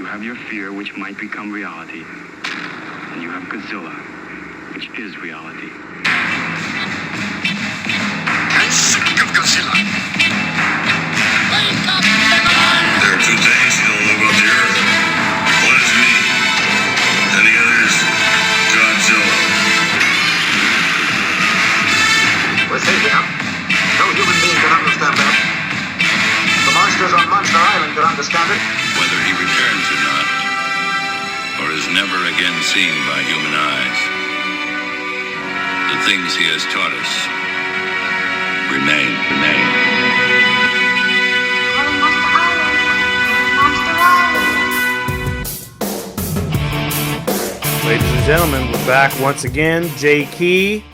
You have your fear, which might become reality. And you have Godzilla, which is reality. I'm sick of Godzilla. Wake up, everyone! There are two things you don't know about the Earth. One is me, and the other is Godzilla. We're safe now. No human being can understand that. The monsters on Monster Island can understand it. Whether he returns or not, or is never again seen by human eyes, the things he has taught us remain. Ladies and gentlemen, we're back once again. Jay Key,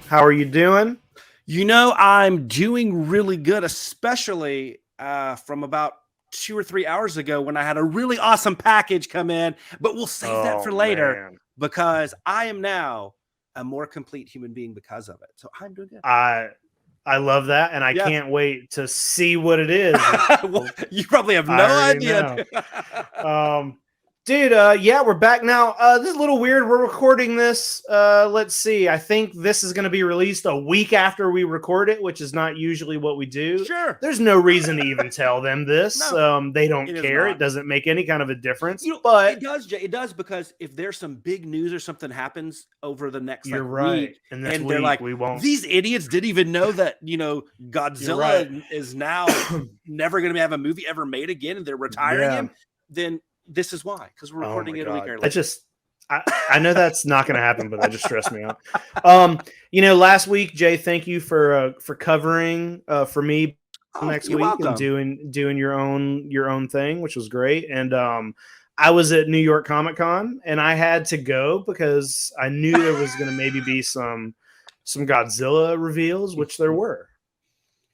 how are you doing? You know, I'm doing really good, especially from about 2 or 3 hours ago when I had a really awesome package come in, but we'll save that for later because I am now a more complete human being because of it. So I'm doing good. I love that, and I can't wait to see what it is. Well, you probably have no idea. Dude, yeah, we're back now. This is a little weird. We're recording this. Let's see. I think this is going to be released a week after we record it, which is not usually what we do. Sure. There's no reason to even tell them this. No, they don't care. It doesn't make any kind of a difference. But it does, Jay. It does, because if there's some big news or something happens over the next right. week, and they're like, we won't. These idiots didn't even know that, Godzilla is now never going to have a movie ever made again, and they're retiring him. Then this is why, because we're recording it a week early. I know that's not going to happen, but that just stressed me out. Last week, Jay, thank you for covering for me next week and doing your own thing, which was great. And I was at New York Comic Con, and I had to go because I knew there was going to maybe be some Godzilla reveals, which there were.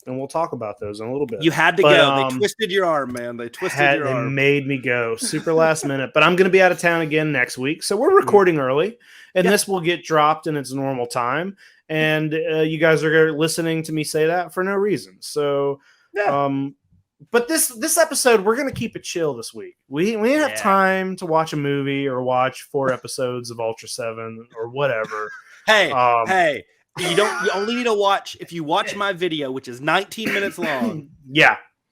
And we'll talk about those in a little bit. You had to go. They twisted your arm, man. They twisted your arm. They made me go super last minute. But I'm going to be out of town again next week. So we're recording early. And this will get dropped in its normal time. And you guys are listening to me say that for no reason. So, but this episode, we're going to keep it chill this week. We didn't have time to watch a movie or watch 4 episodes of Ultra 7 or whatever. Hey. You only need to watch, if you watch my video, which is 19 minutes long.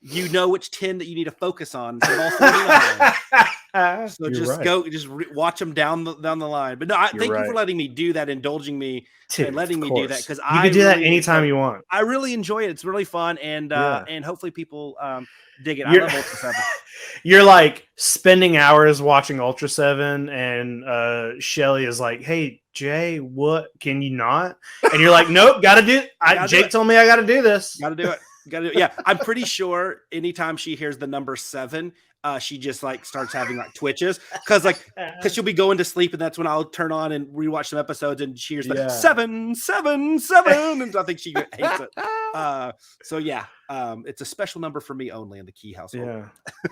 You know which 10 that you need to focus on. All 49. So just watch them down the line. But no, thank you for letting me do that, indulging me, and letting me do that, because you can do that anytime you want. I really enjoy it. It's really fun, and hopefully people dig it. I love Ultra 7. You're like spending hours watching Ultra 7, and Shelly is like, "Hey, Jay, what can you not?" And you're like, "Nope, gotta do it. Jake told me I gotta do this. Gotta do it. Yeah, I'm pretty sure anytime she hears the number 7, she just starts having twitches, because she'll be going to sleep, and that's when I'll turn on and rewatch some episodes, and she hears 7, 7, 7, and I think she hates it. So it's a special number for me only in the Key household. Yeah,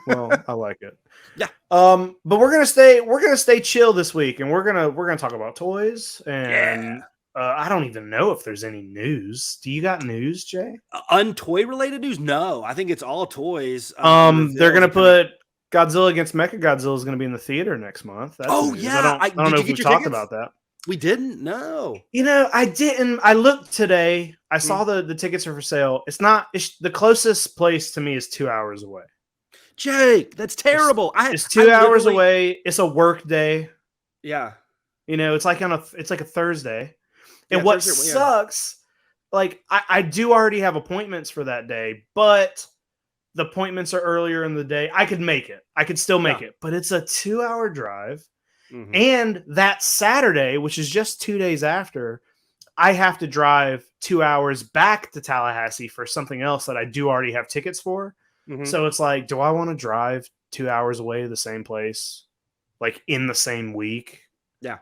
well, I like it. Yeah. But we're gonna stay chill this week, and we're gonna talk about toys, and I don't even know if there's any news. Do you got news, Jay? Untoy related news? No, I think it's all toys. They're gonna put Godzilla against Mecha Godzilla is going to be in the theater next month. That's news. I don't know if we talked about that. We didn't. No. I didn't. I looked today. I saw the tickets are for sale. It's the closest place to me is 2 hours away. Jake, that's terrible. It's 2 hours away. It's a work day. Yeah. It's like a Thursday. And what sucks, I do already have appointments for that day, but the appointments are earlier in the day. I could make it. I could still make it, but it's a 2-hour drive. Mm-hmm. And that Saturday, which is just 2 days after, I have to drive 2 hours back to Tallahassee for something else that I do already have tickets for. Mm-hmm. So it's like, do I want to drive 2 hours away to the same place, in the same week? Yeah.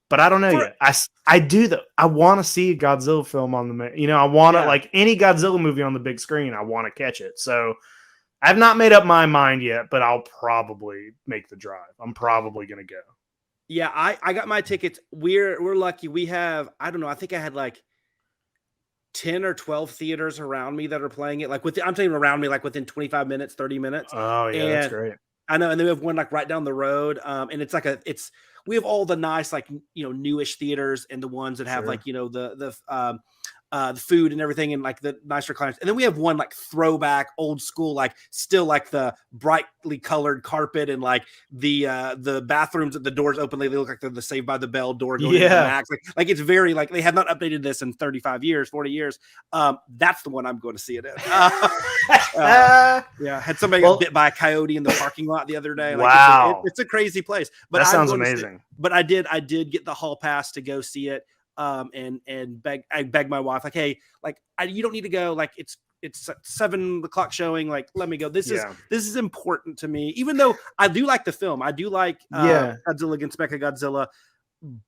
But I don't know yet. I do though. I want to see a Godzilla film on the, I want to any Godzilla movie on the big screen. I want to catch it. So I've not made up my mind yet, but I'll probably make the drive. I'm probably going to go. Yeah. I got my tickets. We're lucky. We have, I don't know. I think I had 10 or 12 theaters around me that are playing it. I'm saying around me, within 25 minutes, 30 minutes. Oh yeah. That's great. I know, and then we have one like right down the road, and it's like we have all the nice like newish theaters and the ones that have like the food and everything and like the nice recliners, and then we have one like throwback old school, like still like the brightly colored carpet and like the bathrooms at the doors open, they look like they're the Saved by the Bell door going into the Max, like it's very like they have not updated this in 35 years 40 years. That's the one I'm going to see it in. Had somebody get bit by a coyote in the parking lot the other day. Like, wow, it's a crazy place, but that sounds amazing. But I did get the hall pass to go see it. And I begged my wife, like, hey, like you don't need to go, like it's 7 o'clock showing, like let me go. This is important to me, even though I do like the film. I do like Godzilla against Mecha Godzilla,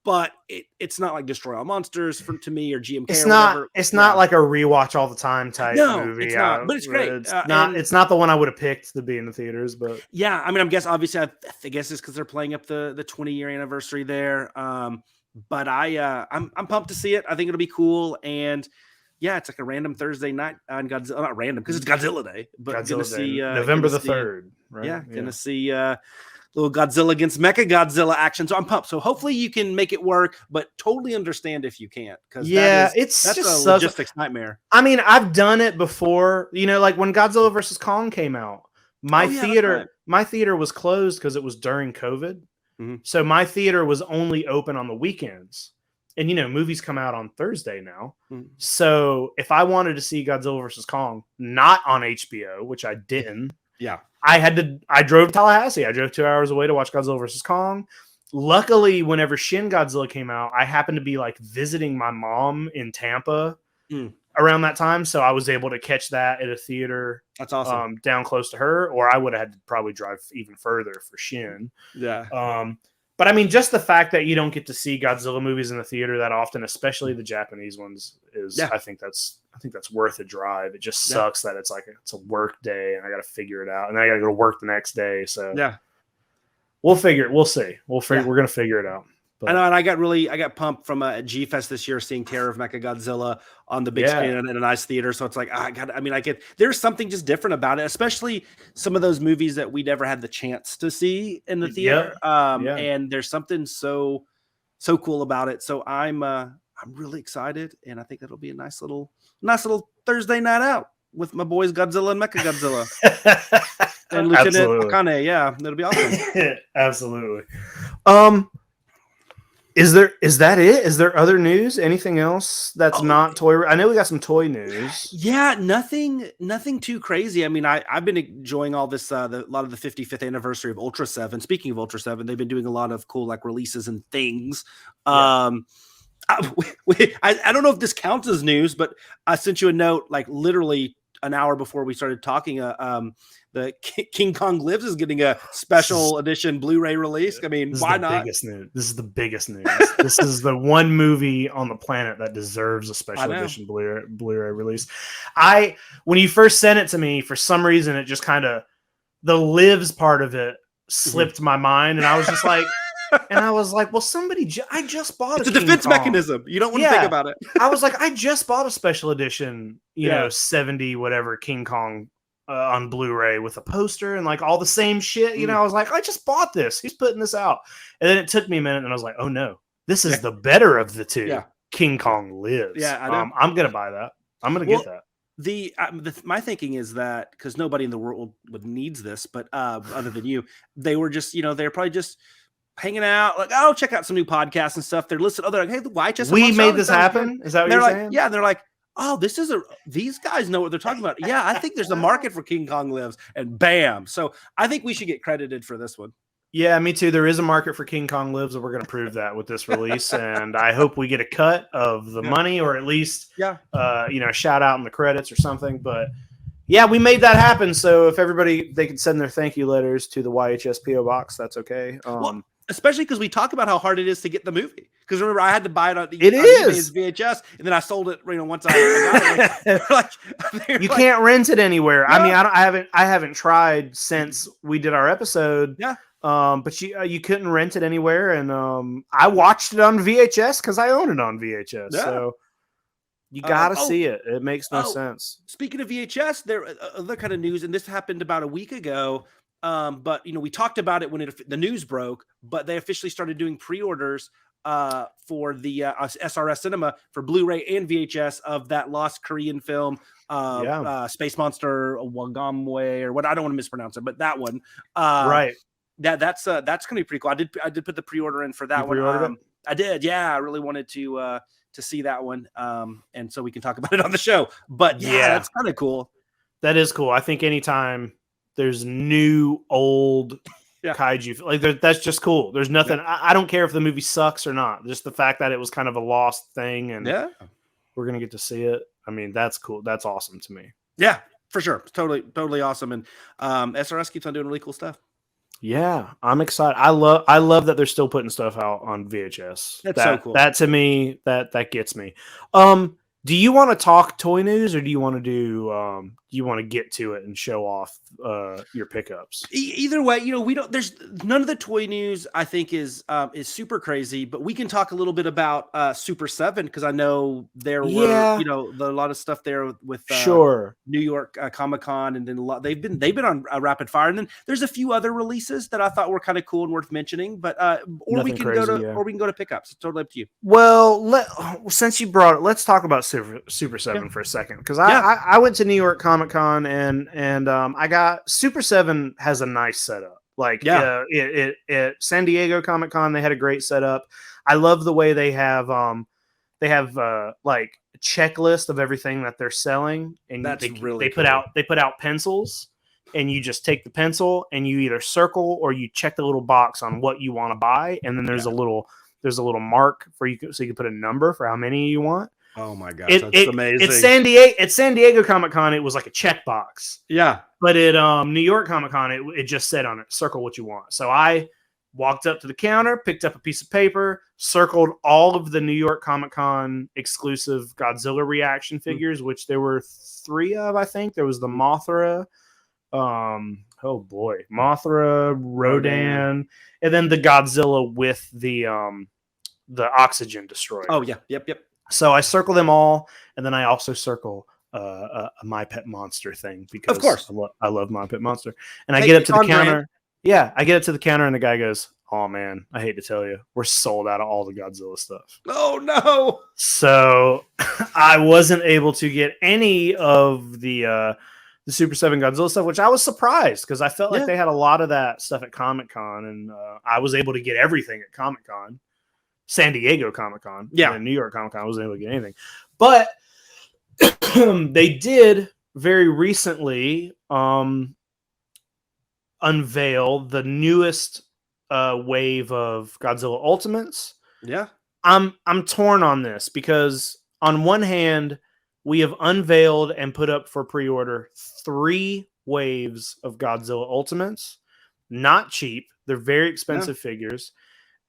but it's not like Destroy All Monsters to me or GMK. It's not like a rewatch all the time type movie. It's not, but it's great. It's not the one I would have picked to be in the theaters, but yeah, I mean, I guess obviously I guess it's because they're playing up the 20-year anniversary there. But I'm pumped to see it. I think it'll be cool. And yeah, it's like a random Thursday night on Godzilla. Not random because it's Godzilla Day, but Godzilla gonna Day, see November the 3rd. Right? Yeah, gonna see little Godzilla against Mecha Godzilla action. So I'm pumped. So hopefully you can make it work, but totally understand if you can't. Because that's a logistics nightmare. I mean, I've done it before. Like when Godzilla versus Kong came out, my theater was closed because it was during COVID. Mm-hmm. So my theater was only open on the weekends, and movies come out on Thursday now. Mm-hmm. So if I wanted to see Godzilla versus Kong, not on HBO, which I didn't, I drove to Tallahassee. I drove 2 hours away to watch Godzilla versus Kong. Luckily, whenever Shin Godzilla came out, I happened to be like visiting my mom in Tampa around that time, so I was able to catch that at a theater. That's awesome. Down close to her, or I would have had to probably drive even further for Shin. Yeah. But I mean, just the fact that you don't get to see Godzilla movies in the theater that often, especially the Japanese ones, I think that's worth a drive. It just sucks that it's a work day and I got to figure it out, and I got to go to work the next day. So we'll see. We're gonna figure it out. But. I know, and I got pumped from G Fest this year, seeing Terror of Mecha Godzilla on the big screen in a nice theater. So it's like, there's something just different about it, especially some of those movies that we never had the chance to see in the theater. And there's something so cool about it. So I'm really excited, and I think that'll be a nice little Thursday night out with my boys Godzilla and Mecha Godzilla. And Lieutenant Akane, that'll be awesome. Absolutely. Is that it? Is there other news? Anything else that's not toy? I know we got some toy news. Yeah, nothing too crazy. I mean, I've been enjoying all this, a lot of the 55th anniversary of Ultra 7. Speaking of Ultra 7, they've been doing a lot of cool like releases and things. I don't know if this counts as news, but I sent you a note like literally an hour before we started talking. The King Kong Lives is getting a special edition Blu-ray release. I mean, why not? This is the biggest news. This is the one movie on the planet that deserves a special edition Blu-ray release. When you first sent it to me, for some reason, it just kind of the Lives part of it slipped my mind, and I was just like, well, I just bought it's a defense mechanism. You don't want to think about it. I was like, I just bought a special edition, 70 whatever King Kong on Blu-ray with a poster and like all the same shit. I was like, I just bought this. He's putting this out. And then it took me a minute and I was like, oh no, this is the better of the two. Yeah. King Kong Lives. Yeah, I know. I'm going to buy that. I'm going to get that. My thinking is that because nobody in the world needs this, but other than you, they were just, they're probably just hanging out, like, oh, check out some new podcasts and stuff. They're listening. They're like, hey, the YHS. We made this happen. Is that what you're saying? Yeah. They're like, oh, these guys know what they're talking about. Yeah, I think there's a market for King Kong Lives, and bam. So I think we should get credited for this one. Yeah, me too. There is a market for King Kong Lives, and we're going to prove that with this release. And I hope we get a cut of the money, or at least, shout out in the credits or something. But yeah, we made that happen. So if they can send their thank you letters to the YHS PO box, that's okay. Especially because we talk about how hard it is to get the movie. Because remember, I had to buy it on VHS, and then I sold it. Once I got it. You can't rent it anywhere. No. I mean, I haven't tried since we did our episode. Yeah. But you couldn't rent it anywhere, and I watched it on VHS because I own it on VHS. Yeah. So you gotta see it. It makes no sense. Speaking of VHS, there other kind of news, and this happened about a week ago. but we talked about it when the news broke, but they officially started doing pre-orders for the SRS Cinema for Blu-ray and VHS of that lost Korean film, Space Monster Wagamwe, or what, I don't want to mispronounce it, but that one. Right. That's gonna be pretty cool. I did put the pre-order in for that one. I did. Yeah, I really wanted to see that one. And so we can talk about it on the show. But yeah, that's kind of cool. That is cool. I think anytime there's new, old kaiju, like that's just cool. There's nothing. I don't care if the movie sucks or not. Just the fact that it was kind of a lost thing, and we're gonna get to see it. I mean, that's cool. That's awesome to me. Yeah, for sure. Totally awesome. And SRS keeps on doing really cool stuff. Yeah, I'm excited. I love that they're still putting stuff out on VHS. That's so cool. That to me, that gets me. Do you want to talk toy news, or do you want to get to it and show off your pickups? Either way, we don't. There's none of the toy news I think is super crazy, but we can talk a little bit about Super7, because I know there were a lot of stuff there with New York Comic-Con, and then they've been on rapid fire, and then there's a few other releases that I thought were kind of cool and worth mentioning, but we can go to pickups. It's totally up to you. Well, since you brought it, let's talk about Super7 for a second, because I went to New York Comic-Con and I got Super7 has a nice setup. Like at San Diego Comic-Con, they had a great setup. I love the way they have like a checklist of everything that they're selling, and they put out pencils, and you just take the pencil and you either circle or you check the little box on what you want to buy, and then there's a little mark so you can put a number for how many you want. Oh my gosh, that's amazing. At San Diego Comic-Con, it was like a checkbox. Yeah. But at New York Comic-Con, it just said on it, circle what you want. So I walked up to the counter, picked up a piece of paper, circled all of the New York Comic-Con exclusive Godzilla reaction figures, which there were 3 of, I think. There was the Mothra, Mothra, Rodan, and then the Godzilla with the oxygen destroyer. Oh, yeah. Yep. So I circle them all, and then I also circle a My Pet Monster thing, because of course I love My Pet Monster. And I get up to the counter. Brand. Yeah, I get up to the counter, and the guy goes, "Oh man, I hate to tell you, we're sold out of all the Godzilla stuff." Oh no! So I wasn't able to get any of the Super7 Godzilla stuff, which I was surprised, because I felt like they had a lot of that stuff at Comic-Con, and I was able to get everything at Comic-Con. San Diego Comic-Con. And New York Comic-Con, I wasn't able to get anything. But they did very recently unveil the newest wave of Godzilla Ultimates. Yeah. I'm torn on this, because on one hand, we have unveiled and put up for pre-order 3 waves of Godzilla Ultimates. Not cheap. They're very expensive figures.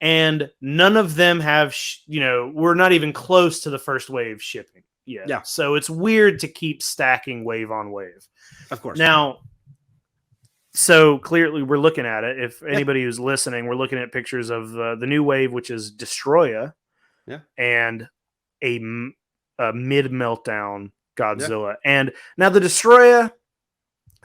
And none of them have, we're not even close to the first wave shipping yet. Yeah. So it's weird to keep stacking wave on wave. Of course. Now, so clearly we're looking at it. If anybody who's listening, we're looking at pictures of the new wave, which is Destroya, and a mid-meltdown Godzilla. Yeah. And now the Destroya,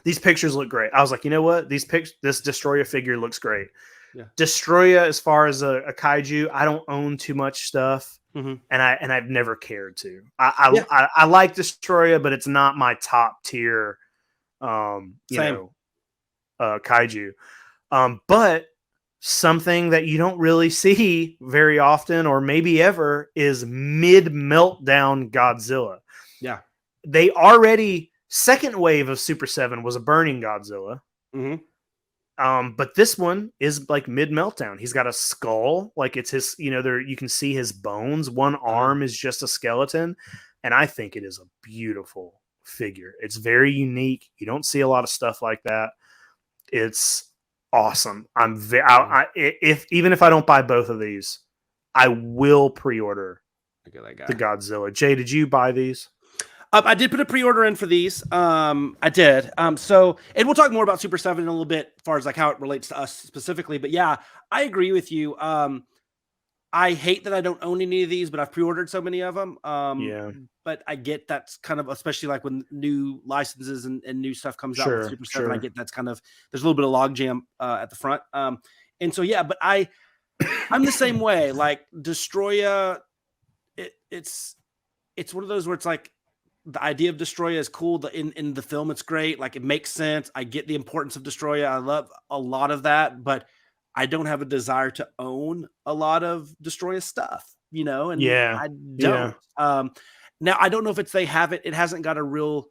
these pictures look great. I was like, you know what? This Destroya figure looks great. Yeah. Destroya, as far as a kaiju, I don't own too much stuff, and I've never cared to. I like Destroya, but it's not my top tier, kaiju. But something that you don't really see very often, or maybe ever, is mid-meltdown Godzilla. Yeah, they already second wave of Super7 was a burning Godzilla. Mm-hmm. But this one is like mid-meltdown. He's got a skull, like it's his, you can see his bones. One arm is just a skeleton. And I think it is a beautiful figure. It's very unique. You don't see a lot of stuff like that. It's awesome. Even if I don't buy both of these, I will pre-order the Godzilla. Jay, did you buy these? I did put a pre-order in for these. I did. So, and we'll talk more about Super7 in a little bit, as far as like how it relates to us specifically. But yeah, I agree with you. I hate that I don't own any of these, but I've pre-ordered so many of them. Yeah. But I get that's kind of, especially like when new licenses and new stuff comes out with Sure, Super 7, sure. I get that's kind of, there's a little bit of logjam at the front. And so, yeah, but I'm the same way. Like Destroya, it's one of those where it's like the idea of Destroya is cool. In the film, it's great. Like it makes sense. I get the importance of Destroya. I love a lot of that, but I don't have a desire to own a lot of Destroya stuff, you know, and I don't. Now I don't know if they have it. It hasn't got a little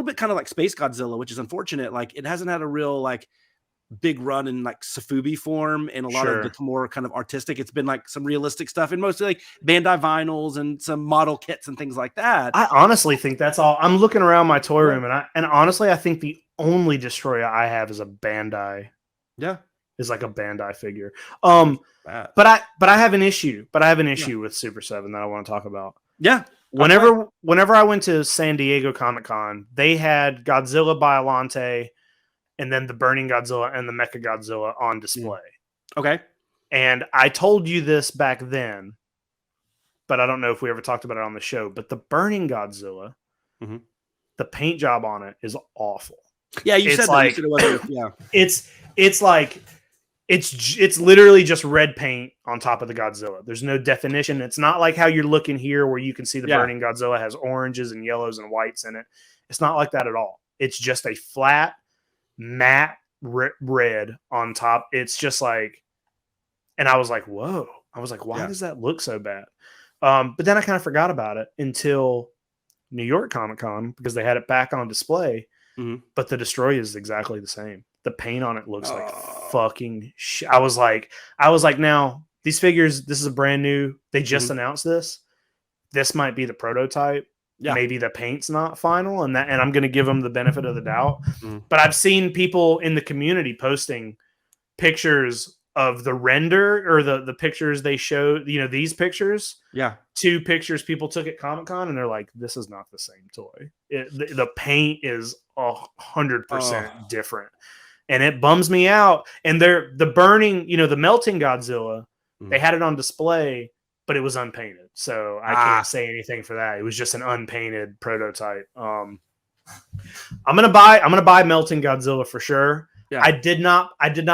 bit kind of like Space Godzilla, which is unfortunate. Like it hasn't had a real like big run in like sofubi form and a lot of the more kind of artistic. It's been like some realistic stuff and mostly like Bandai vinyls and some model kits and things like that. I honestly think that's all. I'm looking around my toy room and honestly I think the only Destroyer I have is a Bandai. Yeah. Is like a Bandai figure. But I have an issue. But I have an issue with Super 7 that I want to talk about. Yeah. Whenever I went to San Diego Comic-Con, they had Godzilla Biollante and then the Burning Godzilla and the Mecha Godzilla on display. Okay. And I told you this back then, but I don't know if we ever talked about it on the show. But the Burning Godzilla, the paint job on it is awful. Yeah, you said like, that. You said it wasn't, it's like it's literally just red paint on top of the Godzilla. There's no definition. It's not like how you're looking here where you can see the Burning Godzilla has oranges and yellows and whites in it. It's not like that at all. It's just a flat, matte red on top. It's just like, and I was like, whoa. I was like, why does that look so bad? But then I kind of forgot about it until New York Comic-Con because they had it back on display. But the Destroy is exactly the same. The paint on it looks like fucking shit. I was like, now these figures, this is a brand new. They just announced this. This might be the prototype. Yeah. Maybe the paint's not final, and I'm going to give them the benefit of the doubt. But I've seen people in the community posting pictures of the render or the pictures they showed. You know, these pictures. Yeah. 2 pictures people took at Comic-Con, and they're like, "This is not the same toy. The paint is 100% different." And it bums me out. And the burning, the melting Godzilla, they had it on display, but it was unpainted. So I can't say anything for that. It was just an unpainted prototype. I'm gonna buy melting Godzilla for sure. Yeah. I did not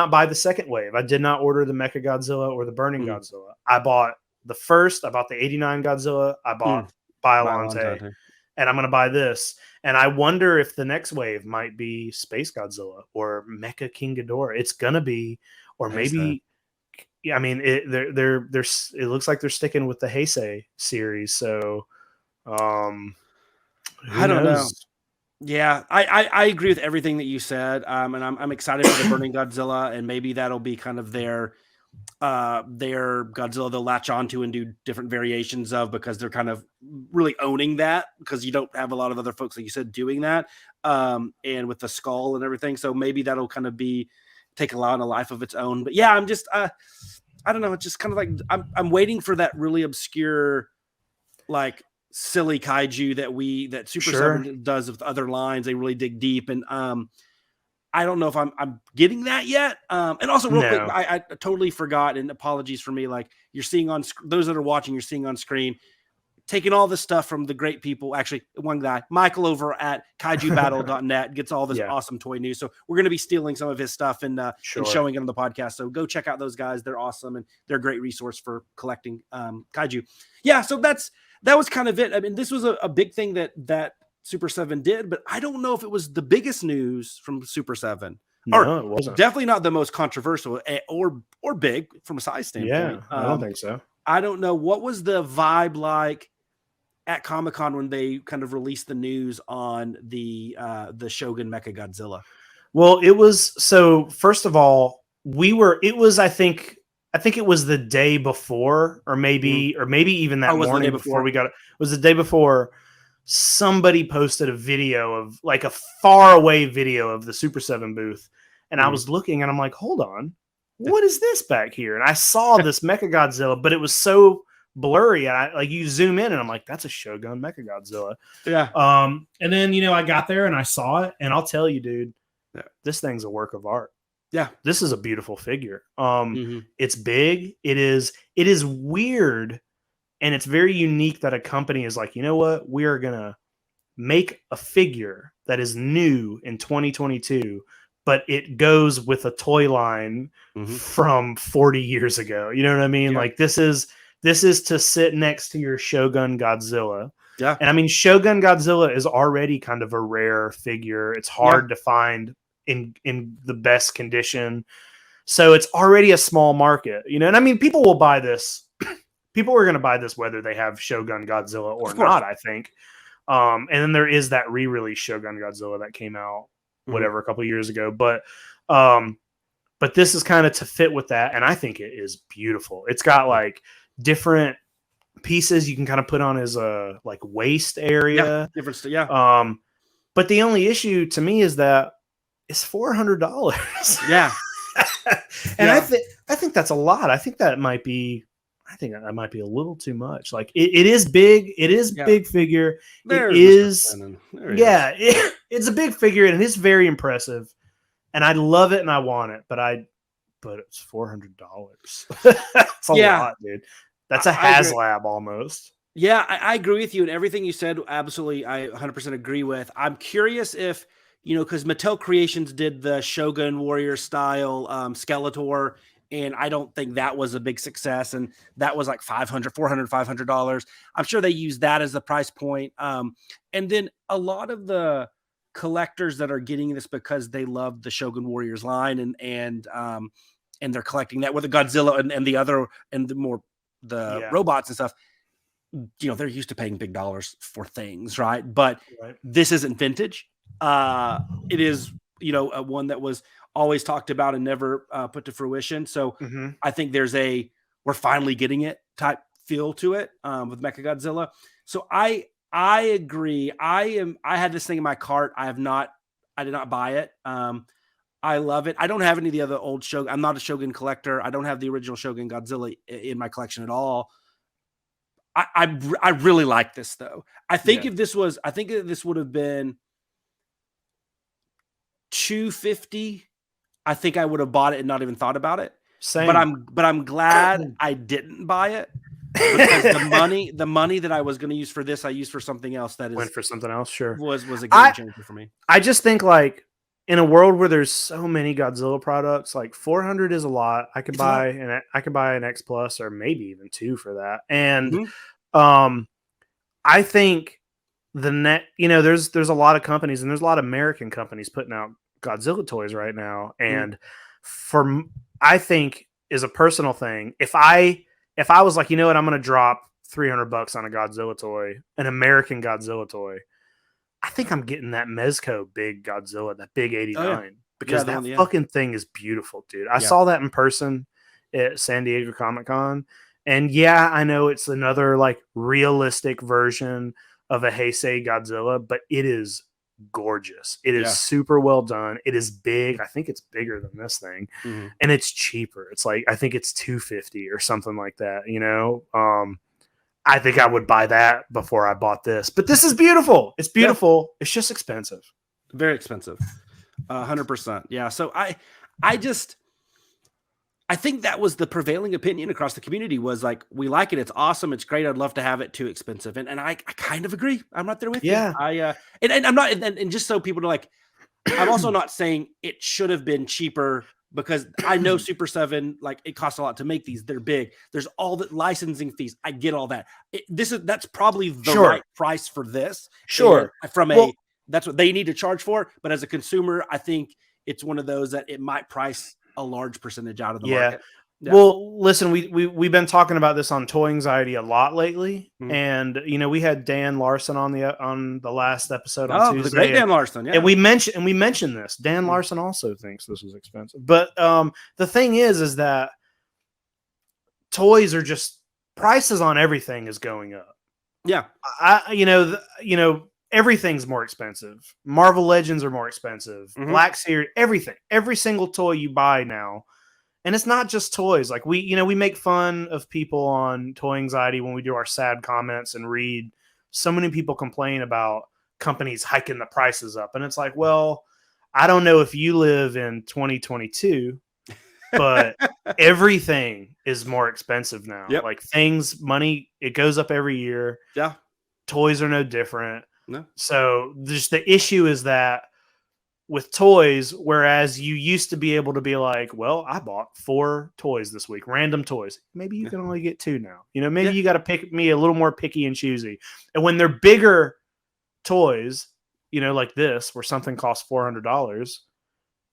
buy the second wave. I did not order the Mecha Godzilla or the Burning Godzilla. I bought the 89 Godzilla. I bought Biollante. And I'm gonna buy this. And I wonder if the next wave might be Space Godzilla or Mecha King Ghidorah. It's gonna be, or maybe. I mean, it looks like they're sticking with the Heisei series. So, I don't know. Yeah, I agree with everything that you said. And I'm excited for the Burning Godzilla, and maybe that'll be kind of their Godzilla they'll latch onto and do different variations of, because they're kind of really owning that, because you don't have a lot of other folks, like you said, doing that. And with the skull and everything. So maybe that'll kind of take a life of its own. But yeah, I'm just I don't know. It's just kind of like I'm waiting for that really obscure, like silly kaiju that Super 7 does with other lines. They really dig deep, and I don't know if I'm getting that yet. And also, real quick, I totally forgot, and apologies for me. Like, you're seeing on those that are watching, you're seeing on screen, taking all this stuff from the great people. Actually, one guy, Michael over at kaijubattle.net, gets all this awesome toy news. So we're going to be stealing some of his stuff and showing it on the podcast. So go check out those guys. They're awesome, and they're a great resource for collecting kaiju. Yeah, so that was kind of it. I mean, this was a big thing that Super 7 did, but I don't know if it was the biggest news from Super 7. No, it wasn't. Definitely not the most controversial or big from a size standpoint. Yeah, I don't think so. I don't know. What was the vibe like at Comic-Con when they kind of released the news on the Shogun Mecha Godzilla? Well, it was, so first of all, I think it was the day before, or maybe even that morning before we got it. It was the day before. Somebody posted a video of, like, a far away video of the Super 7 booth. And I was looking and I'm like, hold on, what is this back here? And I saw this Mecha Godzilla, but it was so blurry. And you zoom in and I'm like, that's a Shogun Mecha Godzilla. Yeah. And then, I got there and I saw it, and I'll tell you, dude, this thing's a work of art. Yeah. this is a beautiful figure. Mm-hmm. It's big. It is weird, and it's very unique that a company is like, you know what, we are gonna make a figure that is new in 2022, but it goes with a toy line from 40 years ago. You know what I mean? Yeah. Like this is to sit next to your Shogun Godzilla. Yeah. And I mean, Shogun Godzilla is already kind of a rare figure. It's hard to find in the best condition. So it's already a small market, you know? And I mean, people will buy this. People are going to buy this whether they have Shogun Godzilla or not, I think. And then there is that re-release Shogun Godzilla that came out a couple of years ago. But this is kind of to fit with that, and I think it is beautiful. It's got like different pieces you can kind of put on his like waist area. But the only issue to me is that it's $400. Yeah. And I think that's a lot. I think that might be a little too much. Like it is big. It is big figure. It's a big figure, and it is very impressive. And I love it and I want it, but it's $400. That's a lot, dude. That's a HasLab almost. Yeah, I agree with you, and everything you said, absolutely, I 100% agree with. I'm curious if, because Mattel Creations did the Shogun Warrior style Skeletor, and I don't think that was a big success, and that was like $500. I'm sure they used that as the price point. And then a lot of the collectors that are getting this because they love the Shogun Warriors line and they're collecting that with the Godzilla and the other and the robots and stuff. They're used to paying big dollars for things, right? But this isn't vintage. It is, one that was always talked about and never put to fruition. So I think there's we're finally getting it type feel to it with NECA Godzilla. So I agree. I had this thing in my cart. I did not buy it. I love it. I don't have any of the other old Shogun. I'm not a Shogun collector. I don't have the original Shogun Godzilla in my collection at all. I really like this though. I think if this would have been $250, I think I would have bought it and not even thought about it. Same. But I'm glad I didn't buy it because the money that I was going to use for this, I used for something else that went for something else. Sure, was a game changer for me. I just think like in a world where there's so many Godzilla products, like $400 is a lot. I could buy an XPlus or maybe even 2 for that. And I think there's a lot of companies and there's a lot of American companies putting out Godzilla toys right now. And I think is a personal thing. If I was like, you know what, I'm going to drop $300 on a Godzilla toy, an American Godzilla toy, I think I'm getting that Mezco big Godzilla, that big 89, because that fucking thing is beautiful, dude. I saw that in person at San Diego Comic-Con. And I know it's another like realistic version of a Heisei Godzilla, but it is gorgeous. It is super well done. It is big. I think it's bigger than this thing, and it's cheaper. It's like I think it's $250 or something like that. I think I would buy that before I bought this. But this is beautiful. It's beautiful. It's just expensive. Very expensive. 100%. Yeah. So I think that was the prevailing opinion across the community was like, we like it. It's awesome. It's great. I'd love to have it. Too expensive. And I kind of agree. I'm right there with you. And I'm not, and just so people know, like, I'm also not saying it should have been cheaper because I know Super7, like it costs a lot to make these. They're big. There's all the licensing fees. I get all that. That's probably the right price for this. Sure. That's what they need to charge for. But as a consumer, I think it's one of those that it might price a large percentage out of the market. Yeah. Well, listen, we've been talking about this on Toy Anxiety a lot lately, and we had Dan Larson on the last episode on Tuesday. The great Dan Larson, and we mentioned this. Dan Larson also thinks this was expensive, but the thing is that toys are just prices on everything is going up. Yeah, everything's more expensive. Marvel Legends are more expensive. Black Series, everything, every single toy you buy now. And it's not just toys. Like we make fun of people on Toy Anxiety when we do our sad comments and read so many people complain about companies hiking the prices up. And it's like, well, I don't know if you live in 2022, but everything is more expensive now. Yep. Like things, money, it goes up every year. Yeah. Toys are no different. No. So just the issue is that with toys, whereas you used to be able to be like, well, I bought 4 toys this week, random toys. Maybe you can only get 2 now. You know, maybe you got to pick me a little more picky and choosy. And when they're bigger toys, you know, like this, where something costs $400,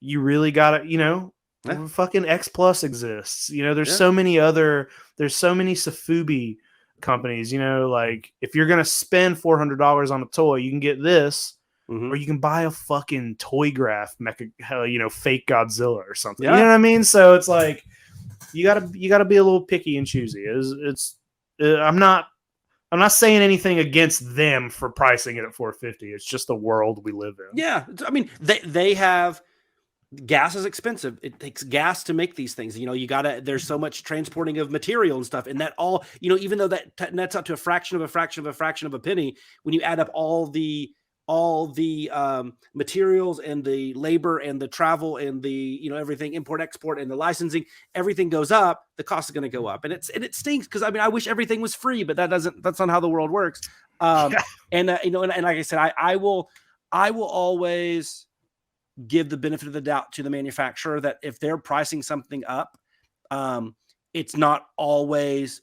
you really got to, you know, fucking xplus exists. You know, there's so many sofubi companies, you know, like if you're going to spend $400 on a toy, you can get this. Or you can buy a fucking toy graph fake Godzilla or something. You know what I mean? So it's like you gotta be a little picky and choosy. I'm not saying anything against them for pricing it at $450. It's just the world we live in. Yeah, I mean they have gas is expensive. It takes gas to make these things. You know, there's so much transporting of material and stuff, and that all, you know, even though that nets out to a fraction of a penny, when you add up all the materials and the labor and the travel and the, you know, everything, import, export, and the licensing, everything goes up, the cost is going to go up. And it stinks because I mean, I wish everything was free, but that's not how the world works. And like I said, I will always give the benefit of the doubt to the manufacturer that if they're pricing something up, it's not always,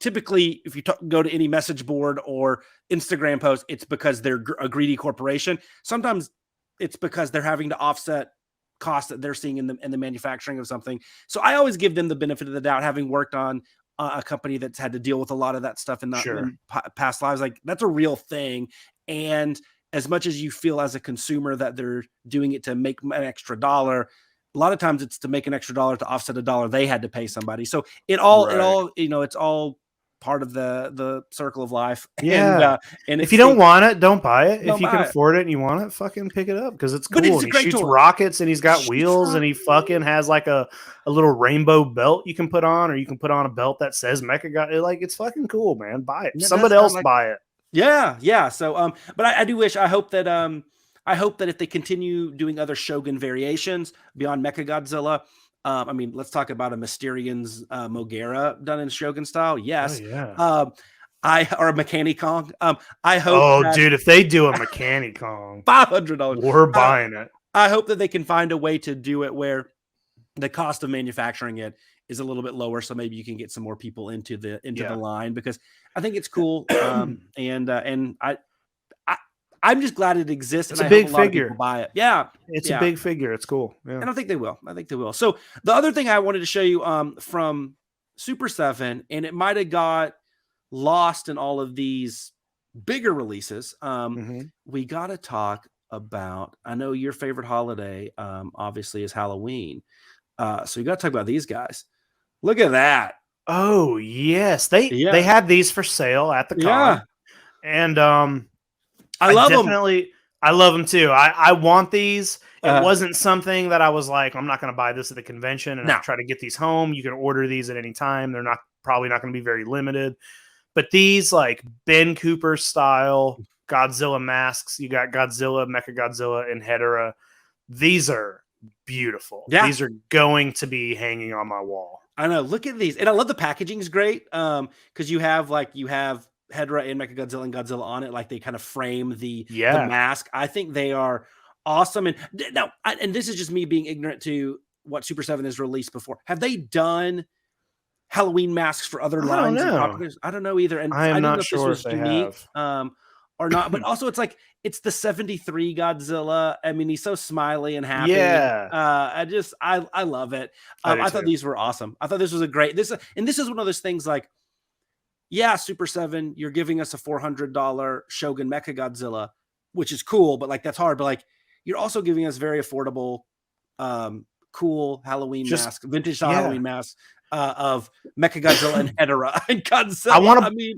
typically, if you go to any message board or Instagram post, it's because they're a greedy corporation. Sometimes it's because they're having to offset costs that they're seeing in the manufacturing of something. So I always give them the benefit of the doubt, having worked on a company that's had to deal with a lot of that stuff in past lives. Like that's a real thing. And as much as you feel as a consumer that they're doing it to make an extra dollar, a lot of times it's to make an extra dollar to offset a dollar they had to pay somebody. So it all, you know, it's all part of the circle of life. Yeah. And if you don't want it, don't buy it. If you can afford it and you want it, fucking pick it up because it's cool. And he shoots rockets and he's got wheels and he fucking has like a little rainbow belt you can put on, or you can put on a belt that says NECA Godzilla. Like it's fucking cool, man. Buy it. Somebody else buy it. Yeah. So but I do wish, I hope that if they continue doing other Shogun variations beyond NECA Godzilla, I mean, let's talk about a Mysterian's Mogera done in Shogun style. Yes. Oh, yeah. Or a Mechanicong. I hope. Oh, dude, if they do a Mechanicong, $500, we're buying it. I hope that they can find a way to do it where the cost of manufacturing it is a little bit lower, so maybe you can get some more people into the line, because I think it's cool. And I'm just glad it exists. It's and a big figure. People buy it. Yeah, it's a big figure. It's cool. Yeah. And I think they will. So the other thing I wanted to show you from Super7, and it might have got lost in all of these bigger releases. We got to talk about, I know your favorite holiday obviously is Halloween. So you got to talk about these guys. Look at that. Oh, yes. They had these for sale at the con. Yeah. And I love them. I love them too. I want these. It wasn't something that I was like, I'm not going to buy this at the convention and I'll try to get these home. You can order these at any time. They're probably not going to be very limited. But these like Ben Cooper style Godzilla masks, you got Godzilla, NECA Godzilla, and Hedorah. These are beautiful. Yeah. These are going to be hanging on my wall. I know. Look at these. And I love the packaging is great. Because you have Hedorah and NECA Godzilla and Godzilla on it, like they kind of frame the mask. I think they are awesome. And now, and this is just me being ignorant to what Super7 has released before. Have they done Halloween masks for other lines? I don't know either. And I am not sure if this was unique or not. But also, it's the 73 Godzilla. I mean, he's so smiley and happy. Yeah. I love it. I thought these were awesome. I thought this was and this is one of those things like, yeah, Super7, you're giving us a $400 Shogun NECA Godzilla, which is cool, but like that's hard. But like you're also giving us very affordable, cool Halloween mask, vintage Halloween mask of NECA Godzilla and Hedorah and Godzilla.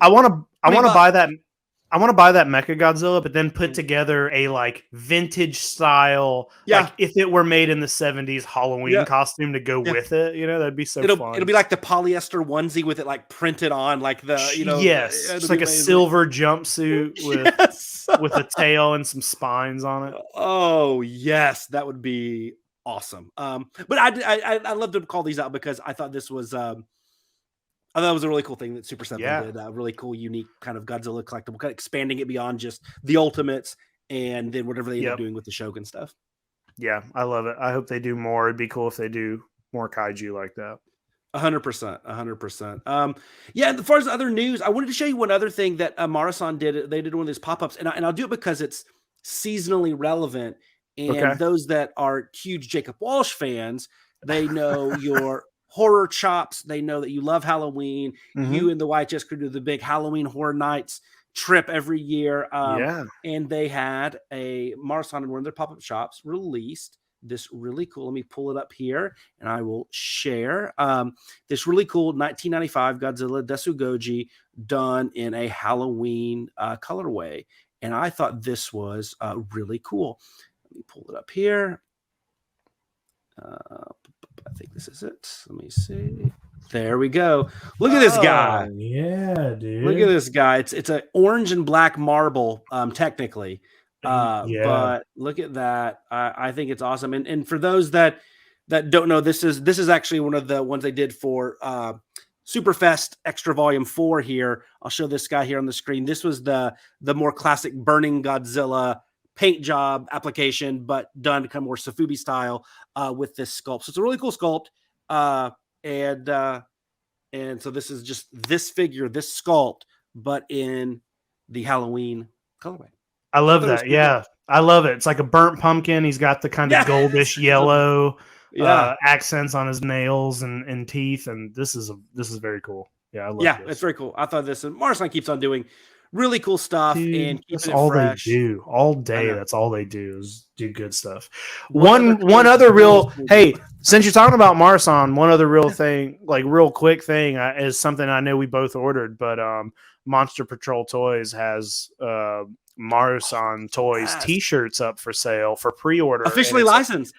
I want to buy that. I want to buy that NECA Godzilla, but then put together a like vintage style, like if it were made in the 70s Halloween costume to go with it. You know, that'd be so fun. It'll be like the polyester onesie with it like printed on, like the yes, it's like a silver jumpsuit with a tail and some spines on it. Oh yes, that would be awesome. But I love to call these out because I thought this was I thought it was a really cool thing that Super7 did. A really cool, unique kind of Godzilla collectible, kind of expanding it beyond just the Ultimates and then whatever they end up doing with the Shogun stuff. Yeah, I love it. I hope they do more. It'd be cool if they do more kaiju like that. 100%. 100%. Yeah, and as far as other news, I wanted to show you one other thing that Marusan did. They did one of these pop-ups, and I'll do it because it's seasonally relevant. And those that are huge Jacob Walsh fans, they know your horror chops. They know that you love Halloween. You and the YHS crew do the big Halloween Horror Nights trip every year. And they had a Marusan in one of their pop-up shops released this really cool, let me pull it up here and I will share this really cool 1995 Godzilla Desugoji done in a Halloween colorway. And I thought this was really cool. Let me pull it up here. I think this is it. Let me see. There we go. Look at this guy. Yeah, dude. Look at this guy. It's an orange and black marble, technically. But look at that. I think it's awesome. And for those that don't know, this is actually one of the ones they did for Superfest Extra Volume 4 here. I'll show this guy here on the screen. This was the more classic Burning Godzilla paint job application, but done kind of more sofubi style with this sculpt. So it's a really cool sculpt. And so this is just this figure, this sculpt, but in the Halloween colorway. I love that. Yeah, I love it. It's like a burnt pumpkin. He's got the kind of goldish yellow accents on his nails and teeth, and this is very cool. Yeah, I love this. It's very cool. I thought this, and Marusan keeps on doing really cool stuff. Dude, and keeping that's it all fresh. they do all day. That's all they do is do good stuff. One other real hey, since you're talking about Marusan, one other real thing, like real quick thing, is something I know we both ordered, but Monster Patrol Toys has Marusan Toys T-shirts up for sale for pre-order. Officially licensed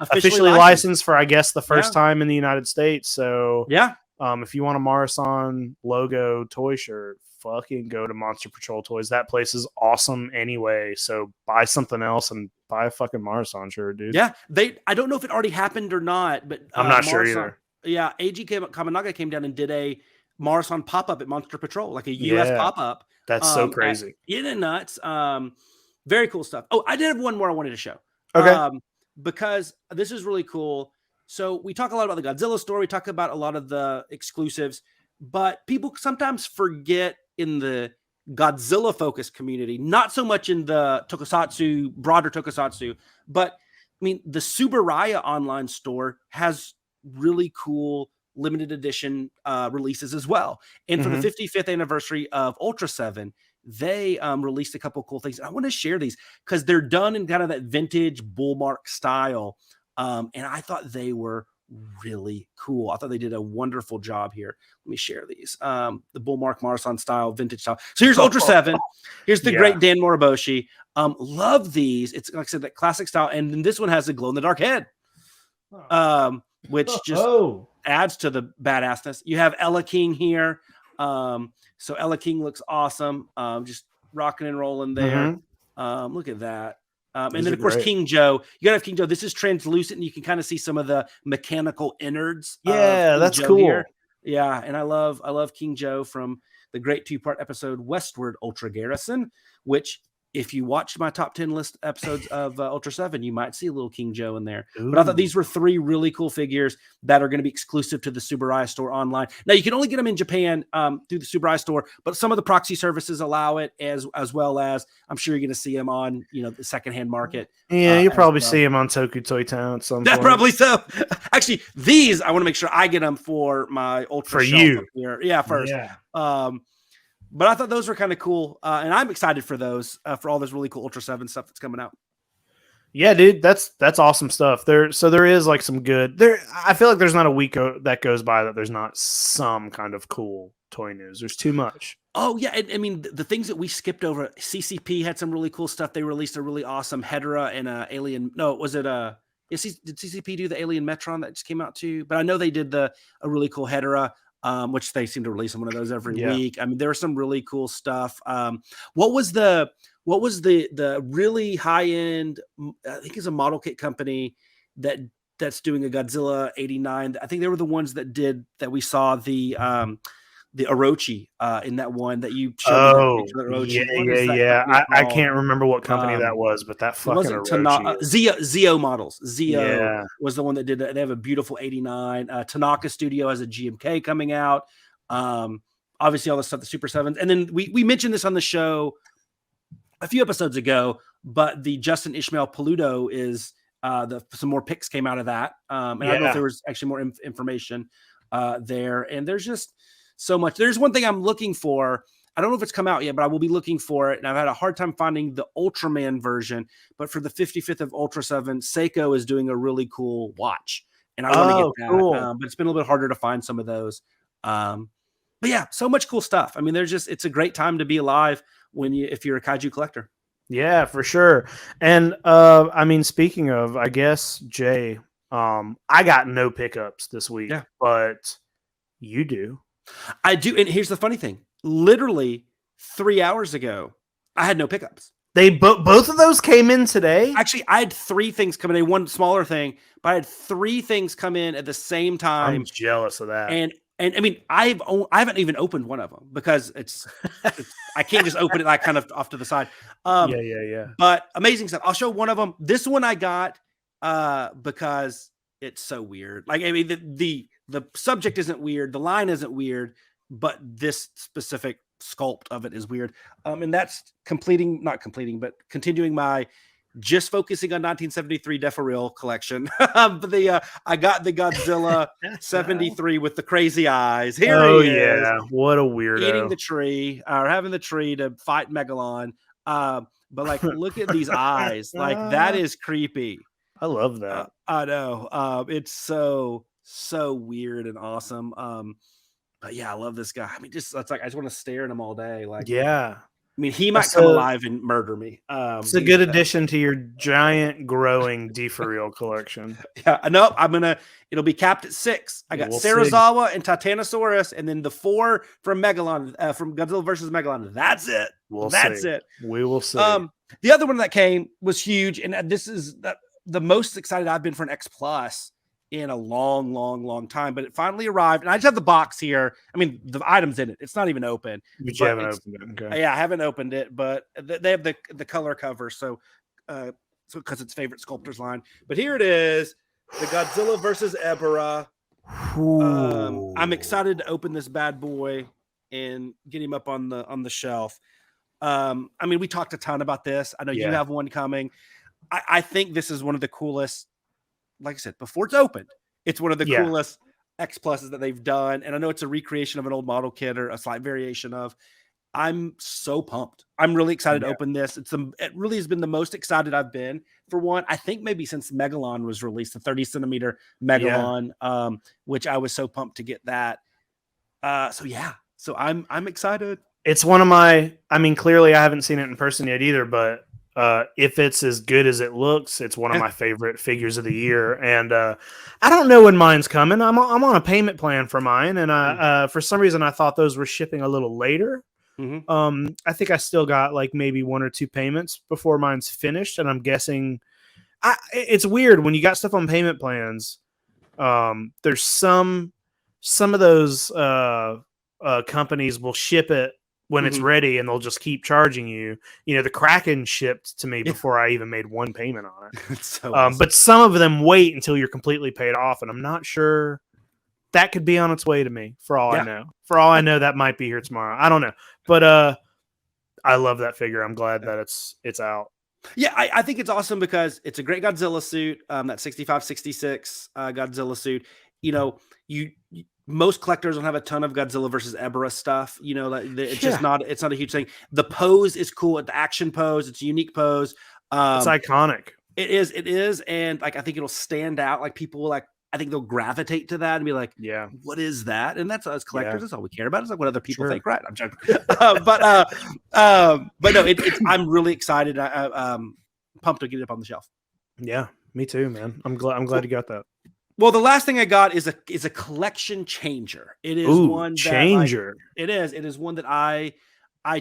for I guess the first time in the United States. So if you want a Marusan logo toy shirt, fucking go to Monster Patrol Toys. That place is awesome anyway. So buy something else and buy a fucking Marusan shirt, dude. Yeah, I don't know if it already happened or not, but I'm not sure either. Yeah, AG Kaminaga came down and did a Marusan pop-up at Monster Patrol, like a US pop-up. That's so crazy. Isn't it nuts? Very cool stuff. Oh, I did have one more I wanted to show. Okay. Because this is really cool. So we talk a lot about the Godzilla store. We talk about a lot of the exclusives, but people sometimes forget in the Godzilla focused community, not so much in the tokusatsu, broader tokusatsu, but I mean, the Tsuburaya online store has really cool limited edition releases as well. And for the 55th anniversary of Ultra 7, they released a couple of cool things. I want to share these because they're done in kind of that vintage bullmark style. And I thought they were really cool. I thought they did a wonderful job here. Let me share these. The bullmark Marusan style, vintage style. So here's Ultra 7. Here's the great Dan Moriboshi. Love these. It's like I said, that classic style. And then this one has a glow in the dark head. Which just adds to the badassness. You have Ella King here. So Ella King looks awesome. Just rocking and rolling there. Look at that. And then, of course, King Joe. You got to have King Joe. This is translucent, and you can kind of see some of the mechanical innards. Yeah, that's cool. Here. Yeah, and I love King Joe from the great 2-part episode Westward Ultra Garrison, which if you watched my top 10 list episodes of Ultra 7, you might see a little King Joe in there. Ooh. But I thought these were 3 really cool figures that are going to be exclusive to the Tsuburaya Store online. Now, you can only get them in Japan through the Tsuburaya Store, but some of the proxy services allow it as well as I'm sure you're going to see them on, the secondhand market. Yeah, you'll probably see them on Toku Toy Town at some point. Probably so. Actually, these, I want to make sure I get them for my Ultra for you. Here. Yeah, first. Yeah. But I thought those were kind of cool, and I'm excited for those, for all this really cool Ultra 7 stuff that's coming out. Yeah, dude, that's awesome stuff. There is like some good there. I feel like there's not a week that goes by that there's not some kind of cool toy news. There's too much. Oh yeah, and I mean the things that we skipped over. CCP had some really cool stuff. They released a really awesome Hedera and Alien. No, was it did CCP do the Alien Metron that just came out too? But I know they did a really cool Hedera, which they seem to release one of those every week. I mean, there was some really cool stuff. What was the really high end? I think it's a model kit company that's doing a Godzilla 89. I think they were the ones that we saw the Orochi in that one that you showed. Oh, yeah. I can't remember what company that was, but that fucking Orochi. Zeo Models. Zeo was the one that did that. They have a beautiful 89. Tanaka Studio has a GMK coming out. Obviously, all the stuff, the Super7s. And then we mentioned this on the show a few episodes ago, but the Justin Ishmael Peludo is some more pics came out of that. And I don't know if there was actually more information there. And there's just so much. There's one thing I'm looking for. I don't know if it's come out yet, but I will be looking for it. And I've had a hard time finding the Ultraman version. But for the 55th of Ultra 7, Seiko is doing a really cool watch. And I want to get that. Cool. But it's been a little bit harder to find some of those. But yeah, so much cool stuff. I mean, it's a great time to be alive if you're a kaiju collector. Yeah, for sure. And I mean, speaking of, I guess, Jay, I got no pickups this week, but you do. I do. And here's the funny thing. Literally 3 hours ago, I had no pickups. Both of those came in today? Actually, I had 3 things come in. One smaller thing, but I had 3 things come in at the same time. I'm jealous of that. And I mean, I haven't even opened one of them because it's I can't just open it like kind of off to the side. Yeah. But amazing stuff. I'll show one of them. This one I got because it's so weird. Like, I mean, the subject isn't weird, the line isn't weird, but this specific sculpt of it is weird. And that's continuing my just focusing on 1973 Deferil collection. But I got the Godzilla 73 with the crazy eyes. Here he is. Yeah, what a weirdo. Eating the tree or having the tree to fight Megalon. But like, look at these eyes. Like, that is creepy. I love that. I know. It's so weird and awesome. But yeah, I love this guy. I mean, I just want to stare at him all day. Like, yeah. I mean, he might come alive and murder me. It's a good addition to your giant growing Deferil collection. Yeah, no, it'll be capped at 6. I got Sarazawa and Titanosaurus, and then the 4 from Megalon, from Godzilla versus Megalon. That's it. That's it. We will see. The other one that came was huge, and this is the most excited I've been for an xplus in a long time, but it finally arrived, and I just have the box here. I mean, the item's in it. It's not even open. But you haven't opened it. Okay. Yeah, I haven't opened it, but they have the color cover, so because it's favorite sculptors line. But here it is, the Godzilla versus Ebera. I'm excited to open this bad boy and get him up on the shelf. I mean, we talked a ton about this. I know you have one coming. I think this is one of the coolest. Like I said, before it's opened, it's one of the coolest X pluses that they've done. And I know it's a recreation of an old model kit or a slight variation of. I'm so pumped. I'm really excited to open this. It really has been the most excited I've been for one. I think maybe since Megalon was released, the 30 centimeter Megalon, which I was so pumped to get that. So I'm excited. It's one of my. I mean, clearly I haven't seen it in person yet either, but. If it's as good as it looks, it's one of my favorite figures of the year. And I don't know when mine's coming. I'm on a payment plan for mine, and for some reason I thought those were shipping a little later. I think I still got like maybe 1 or 2 payments before mine's finished, and I'm guessing it's weird when you got stuff on payment plans. There's some of those companies will ship it when it's ready, and they'll just keep charging you. You know, the Kraken shipped to me before I even made one payment on it. So awesome. But some of them wait until you're completely paid off, and I'm not sure that could be on its way to me. For all I know, that might be here tomorrow. I don't know, but I love that figure. I'm glad that it's out. Yeah, I think it's awesome because it's a great Godzilla suit. That 65, 66 Godzilla suit. You know, most collectors don't have a ton of Godzilla versus Ebera stuff. You know, it's just not a huge thing. The pose is cool. The action pose, it's a unique pose. It's iconic. It is, and like I think it'll stand out. Like people will I think they'll gravitate to that and be like, Yeah. what is that? And that's us collectors. Yeah. That's all we care about. It's like what other people Sure. think, right? I'm joking. But no, I'm really excited. I'm pumped to get it up on the shelf. Yeah, me too, man. I'm glad you got that. Well, the last thing I got is a collection changer. It is one changer. It is one that I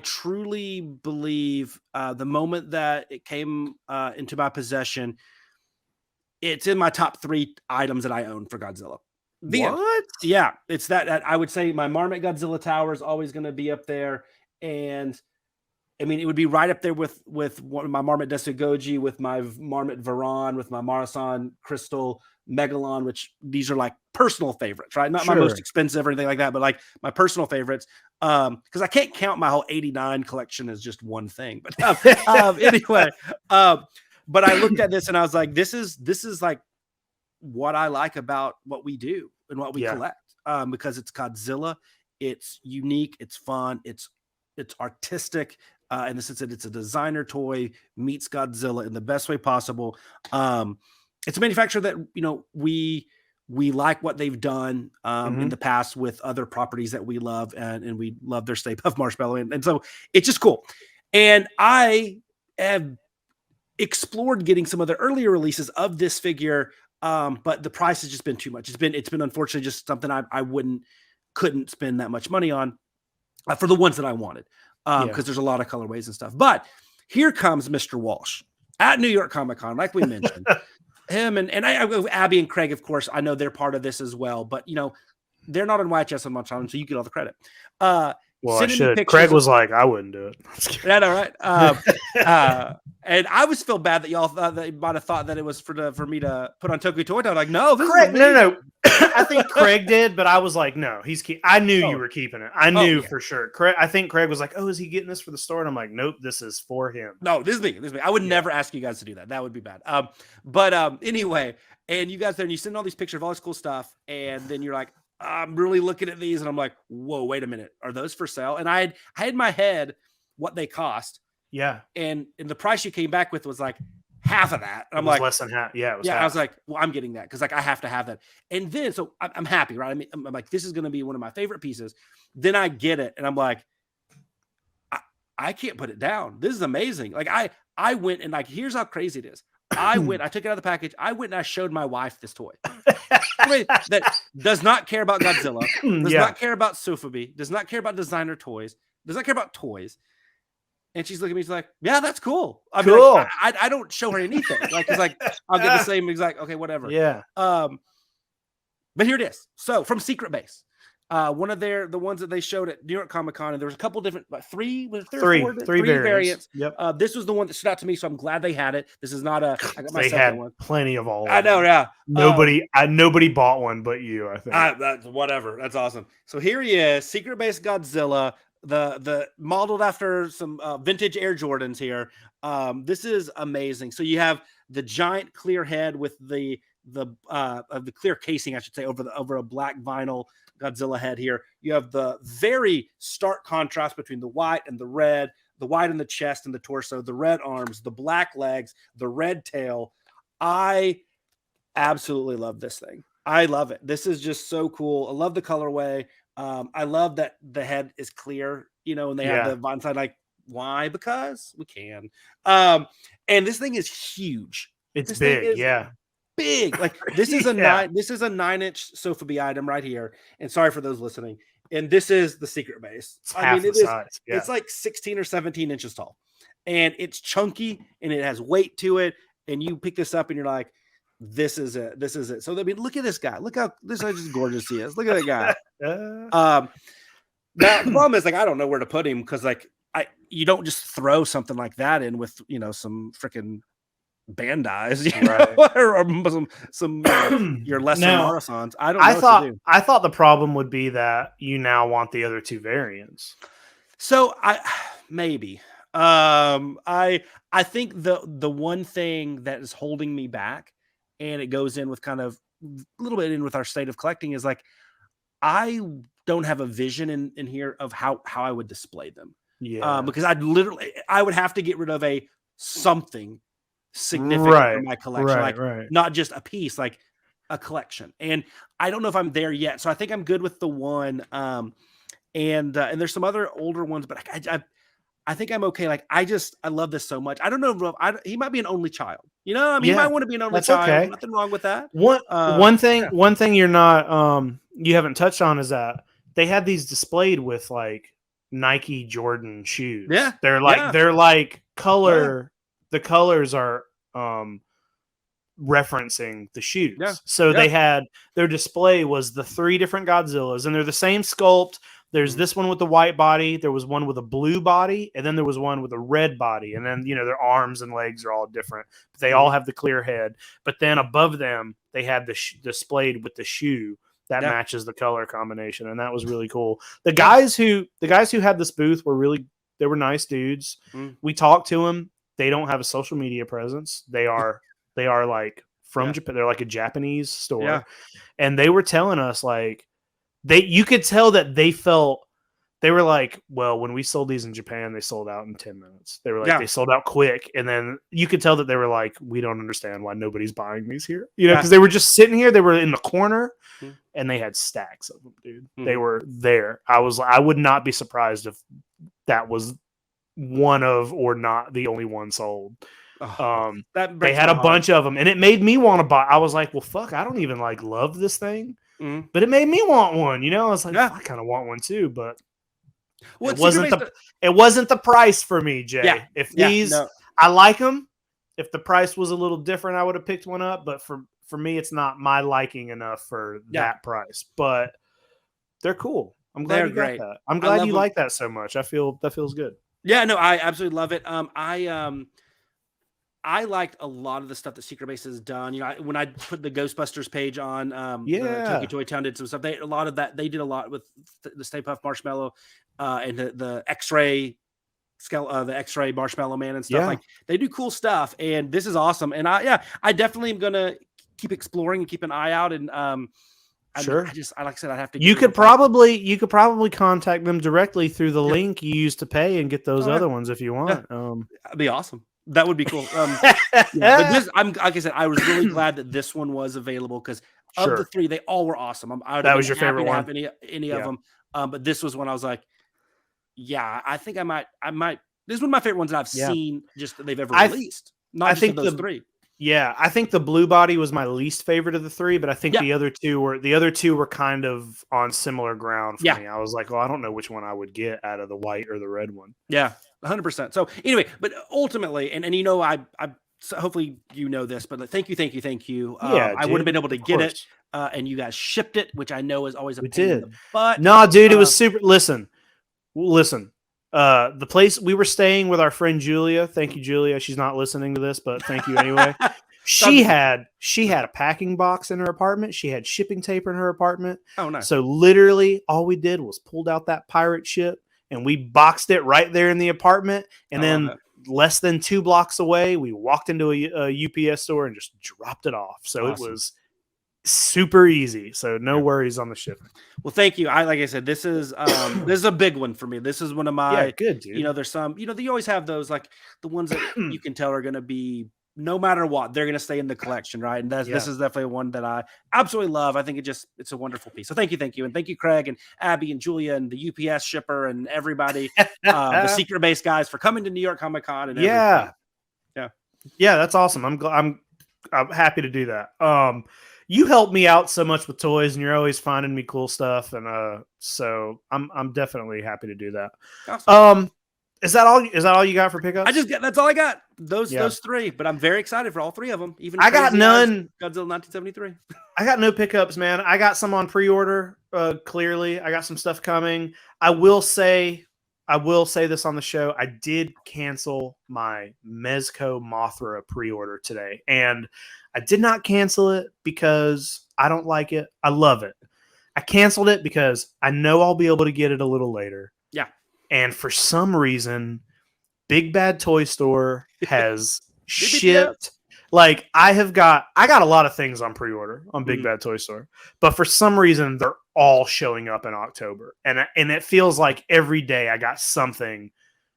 truly believe the moment that it came into my possession, it's in my top 3 items that I own for Godzilla. What? Yeah, it's that I would say my Marmot Godzilla Tower is always going to be up there, and I mean it would be right up there with one of my Marmot Desugoji, with my Marmot Varan, with my Marusan Crystal Megalon, which these are like personal favorites, right? Not my most expensive or anything like that, but like my personal favorites. Because I can't count my whole 89 collection as just one thing. But anyway, but I looked at this and I was like, this is like what I like about what we do and what we collect. Because it's Godzilla, it's unique, it's fun, it's artistic, in the sense that it's a designer toy meets Godzilla in the best way possible. It's a manufacturer that we like what they've done in the past with other properties that we love, and we love their Stay Puft Marshmallow, and so it's just cool. And I have explored getting some of the earlier releases of this figure, but the price has just been too much. It's been unfortunately just something I couldn't spend that much money on for the ones that I wanted, because there's a lot of colorways and stuff. But here comes Mr. Walsh at New York Comic Con, like we mentioned. Him and Abby and Craig, of course, I know they're part of this as well, but they're not on YHS on much time, so you get all the credit. Well, I should. Craig was like, I wouldn't do it. Yeah, no, right. And I was feel bad that y'all thought that you might have thought that it was for me to put on Tokyo Toy Town. Like, no, Craig, no. I think Craig did, but I was like, no, I knew you were keeping it. I knew for sure. I think Craig was like, oh, is he getting this for the store? And I'm like, nope, this is for him. No, this is me. I would never ask you guys to do that. That would be bad. But anyway, and you guys there, and you send all these pictures of all this cool stuff, and then you're like, I'm really looking at these, and I'm like, whoa, wait a minute, are those for sale? And I had in my head what they cost. Yeah. And the price you came back with was like half of that. And I'm like, less than half. Yeah. It was half. I was like, well, I'm getting that because like I have to have that. And then so I'm happy, right? I mean, I'm like, this is going to be one of my favorite pieces. Then I get it, and I'm like, I can't put it down. This is amazing. Like I went and like, here's how crazy it is. I took it out of the package. I went and I showed my wife this toy that does not care about Godzilla, does not care about sofubi, does not care about designer toys, does not care about toys. And she's looking at me, she's like, yeah, that's cool. I mean, cool. Like, I don't show her anything. Like, it's like, I'll get the same exact, okay, whatever. Yeah. But here it is. So from SecretBase, one of the ones that they showed at New York Comic Con, and there was a couple different, three variants. Yep. This was the one that stood out to me, so I'm glad they had it. This is not I got my second one. Plenty of all. I know, yeah. Nobody bought one but you, I think. That's whatever. That's awesome. So here he is, SecretBase Godzilla, the modeled after some vintage Air Jordans here. This is amazing. So you have the giant clear head with the clear casing, I should say, over a black vinyl Godzilla head here. You have the very stark contrast between the white and the red, the white in the chest and the torso, the red arms, the black legs, the red tail. I absolutely love this thing. I love it. This is just so cool. I love the colorway. I love that the head is clear, and they have the vine side. Like, why? Because we can. And this thing is huge. It's big, big. Like this is a 9-inch sofubi item right here. And sorry for those listening. And this is the SecretBase. It's like 16 or 17 inches tall, and it's chunky and it has weight to it. And you pick this up and you're like, this is it. This is it. So I mean, look at this guy. Look how just gorgeous he is. Look at that guy. Now the problem is, like, I don't know where to put him, because like you don't just throw something like that in with some freaking Bandais, or some your lesser Marusans. I don't know what to do. I thought the problem would be that you now want the other two variants. So maybe. I think the one thing that is holding me back, and it goes in with kind of a little bit in with our state of collecting, is like I don't have a vision in here of how I would display them. Yeah. Because I would have to get rid of something significant for my collection. Right. Not just a piece, like a collection. And I don't know if I'm there yet. So I think I'm good with the one. And there's some other older ones, but I think I'm okay. Like, I love this so much. I don't know if he might be an only child. You know, I mean, he might want to be an only child. Okay. Nothing wrong with that. One thing you're not, you haven't touched on is that they had these displayed with like Nike Jordan shoes. Yeah. They're like color. Yeah. The colors are, referencing the shoes. Yeah. So they had, their display was the 3 different Godzillas, and they're the same sculpt. There's this one with the white body. There was one with a blue body, and then there was one with a red body. And then, you know, their arms and legs are all different. But they all have the clear head. But then above them, they had the displayed with the shoe that matches the color combination, and that was really cool. The guys who had this booth they were nice dudes. We talked to them. They don't have a social media presence. They are like from Japan. They're like a Japanese store, and they were telling us like. You could tell that they were like, well, when we sold these in Japan, they sold out in 10 minutes. They were like, they sold out quick. And then you could tell that they were like, we don't understand why nobody's buying these here. You know, because they were just sitting here. They were in the corner and they had stacks of them, dude. They were there. I would not be surprised if that was one of, or not the only one sold. They had a bunch of them, and it made me want to buy. I was like, well, fuck, I don't even like love this thing. But it made me want one, you know. I was like, I kind of want one too, but it wasn't the price for me, Jay. If I like them. If the price was a little different, I would have picked one up. But for me, it's not my liking enough for that price. But they're cool. I'm glad you got that. I'm glad you like that so much. I feel that feels good. Yeah, no, I absolutely love it. I liked a lot of the stuff that SecretBase has done. You know, when I put the Ghostbusters page on, the Tokyo Toy Town did some stuff. They did a lot with the Stay Puft Marshmallow, and the X-ray the X-ray Marshmallow Man and stuff. Like, they do cool stuff, and this is awesome. And I definitely am gonna keep exploring and keep an eye out. And sure. Like I said, I'd have to. You could probably contact them directly through the link you used to pay and get those other ones if you want. That'd be awesome. That would be cool. But this, like I said, I was really glad that this one was available, because of the 3, they all were awesome. That was your favorite one? Have any of them. But this was one I was like, I think I might. This is one of my favorite ones that I've seen just that they've ever released. Not just those 3. Yeah, I think the blue body was my least favorite of the 3, but I think the other two were kind of on similar ground for me. I was like, well, I don't know which one I would get out of the white or the red one. Yeah, 100%. So anyway, but ultimately, and you know, I so hopefully you know this, but thank you. I would have been able to get it, and you guys shipped it, which I know is always a pain in the butt. No, dude, it was super. Listen. The place we were staying with our friend Julia. Thank you, Julia. She's not listening to this, but thank you anyway. She had a packing box in her apartment. She had shipping tape in her apartment. Oh, nice. So literally all we did was pulled out that pirate ship and we boxed it right there in the apartment. And then less than 2 blocks away, we walked into a UPS store and just dropped it off. So it was super easy. So no worries on the shipping. Well, thank you. Like I said, this is a big one for me. This is one of my good, dude. You know, there's some, you know, you always have those, like the ones that you can tell are going to be, no matter what, they're going to stay in the collection, right? And this is definitely one that I absolutely love. I think it's a wonderful piece. So thank you, and thank you, Craig and Abby and Julia and the UPS shipper and everybody, the SecretBase guys, for coming to New York Comic Con and everything. Yeah, that's awesome. I'm happy to do that. You help me out so much with toys, and you're always finding me cool stuff, and so I'm definitely happy to do that. Awesome. Is that all you got for pickups? That's all I got. Those 3, but I'm very excited for all 3 of them. Even I got none. Godzilla 1973. I got no pickups, man. I got some on pre-order. Clearly, I got some stuff coming. I will say this on the show. I did cancel my Mezco Mothra pre-order today, and I did not cancel it because I don't like it. I love it. I canceled it because I know I'll be able to get it a little later. Yeah. And for some reason, Big Bad Toy Store has shipped. Like, I got a lot of things on pre-order on Big Bad Toy Store, but for some reason they're all showing up in October, and it feels like every day I got something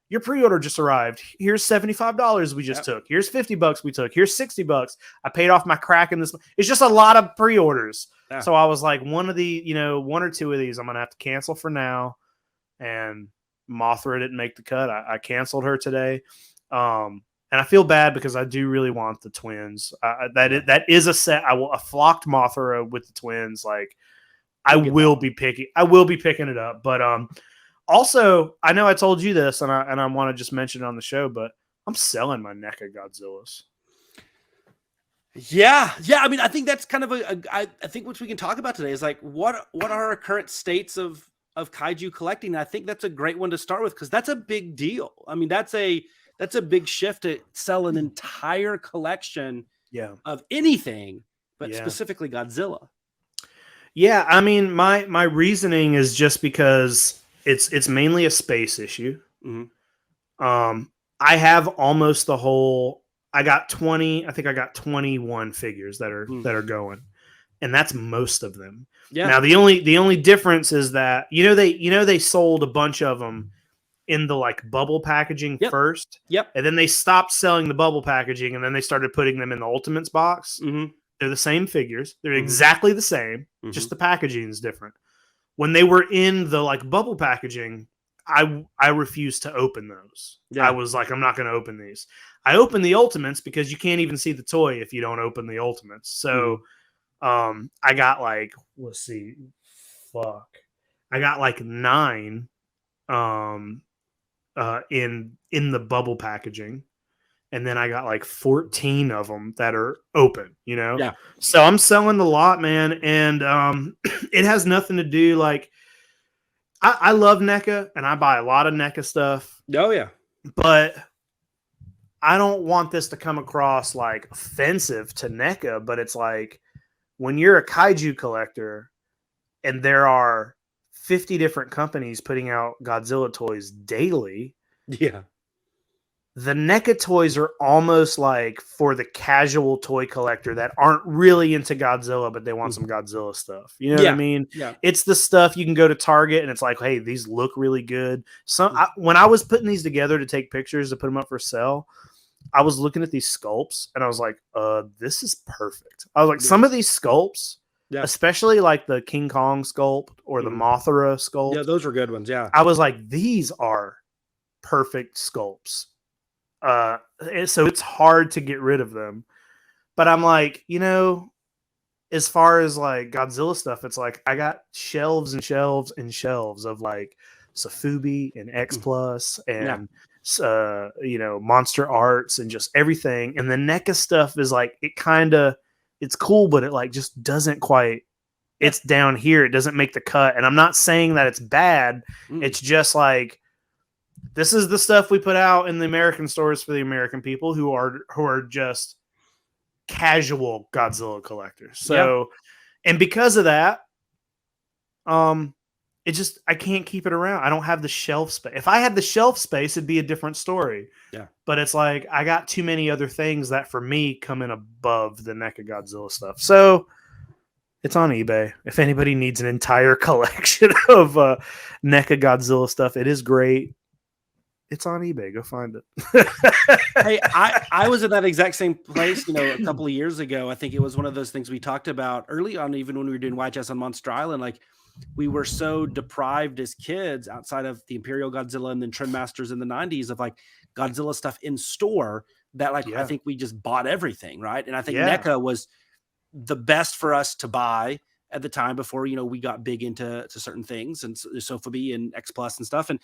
your pre-order just arrived. Here's $75 we just took. Here's $50 we took. Here's $60. I paid off my crack in this. It's just a lot of pre-orders. Yeah. So I was like, one or two of these I'm gonna have to cancel for now. And Mothra didn't make the cut. I canceled her today. And I feel bad because I do really want the twins. That is a set. I flocked Mothra with the twins. Like I will be picking it up. But also, I know I told you this, and I want to just mention it on the show, but I'm selling my NECA Godzillas. Yeah. I mean, I think that's kind of I think what we can talk about today is like what are our current states of kaiju collecting. And I think that's a great one to start with because that's a big deal. I mean, that's a big shift to sell an entire collection of anything, but specifically Godzilla. Yeah, I mean, my reasoning is just because it's mainly a space issue. Mm-hmm. I have almost the whole. I got 21 figures that are going, and that's most of them. Yeah. Now the only difference is that they sold a bunch of them in the like bubble packaging first. Yep. And then they stopped selling the bubble packaging, and then they started putting them in the Ultimates box. Mm-hmm. They're the same figures. They're exactly the same. Mm-hmm. Just the packaging is different. When they were in the like bubble packaging, I refused to open those. Yeah. I was like, I'm not going to open these. I opened the Ultimates because you can't even see the toy if you don't open the Ultimates. So I got like, let's see, I got like 9 in the bubble packaging. And then I got like 14 of them that are open, Yeah. So I'm selling the lot, man. And it has nothing to do like, I love NECA and I buy a lot of NECA stuff. Oh, yeah. But I don't want this to come across like offensive to NECA, but it's like when you're a kaiju collector and there are 50 different companies putting out Godzilla toys daily. Yeah. The NECA toys are almost like for the casual toy collector that aren't really into Godzilla, but they want some Godzilla stuff. You know what I mean? Yeah. It's the stuff you can go to Target and it's like, hey, these look really good. When I was putting these together to take pictures to put them up for sale, I was looking at these sculpts and I was like, this is perfect. I was like, some of these sculpts, especially like the King Kong sculpt or the Mothra sculpt. Yeah, those were good ones. Yeah. I was like, these are perfect sculpts. So it's hard to get rid of them, but I'm like, as far as like Godzilla stuff, it's like I got shelves and shelves and shelves of like sofubi and xplus and Monster Arts and just everything. And the NECA stuff is like it's cool, but it like just doesn't quite. It's down here. It doesn't make the cut. And I'm not saying that it's bad. It's just like. This is the stuff we put out in the American stores for the American people who are just casual Godzilla collectors. So, and because of that, I can't keep it around. I don't have the shelf space. If I had the shelf space, it'd be a different story. Yeah. But it's like I got too many other things that for me come in above the NECA Godzilla stuff. So it's on eBay. If anybody needs an entire collection of NECA Godzilla stuff, it is great. It's on eBay. Go find it. Hey, I was at that exact same place, a couple of years ago. I think it was one of those things we talked about early on, even when we were doing YHS on Monster Island. Like we were so deprived as kids outside of the Imperial Godzilla and then Trendmasters in the 90s of like Godzilla stuff in store that I think we just bought everything. Right. And I think NECA was the best for us to buy at the time before, we got big into certain things and sofubi and xplus and stuff. And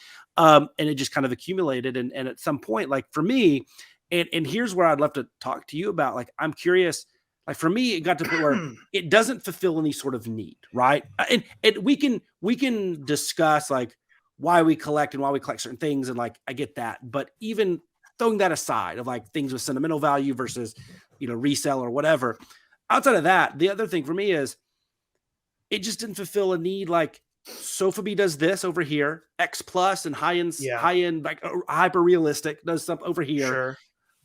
it just kind of accumulated. And at some point, like for me, and here's where I'd love to talk to you about, like, I'm curious, like for me, it got to the point where it doesn't fulfill any sort of need. Right. And we can discuss like why we collect and why we collect certain things. And like, I get that, but even throwing that aside of like things with sentimental value versus, resell or whatever, outside of that, the other thing for me is, it just didn't fulfill a need. Like sofubi does this over here, xplus and high end, like hyper realistic does stuff over here. Sure.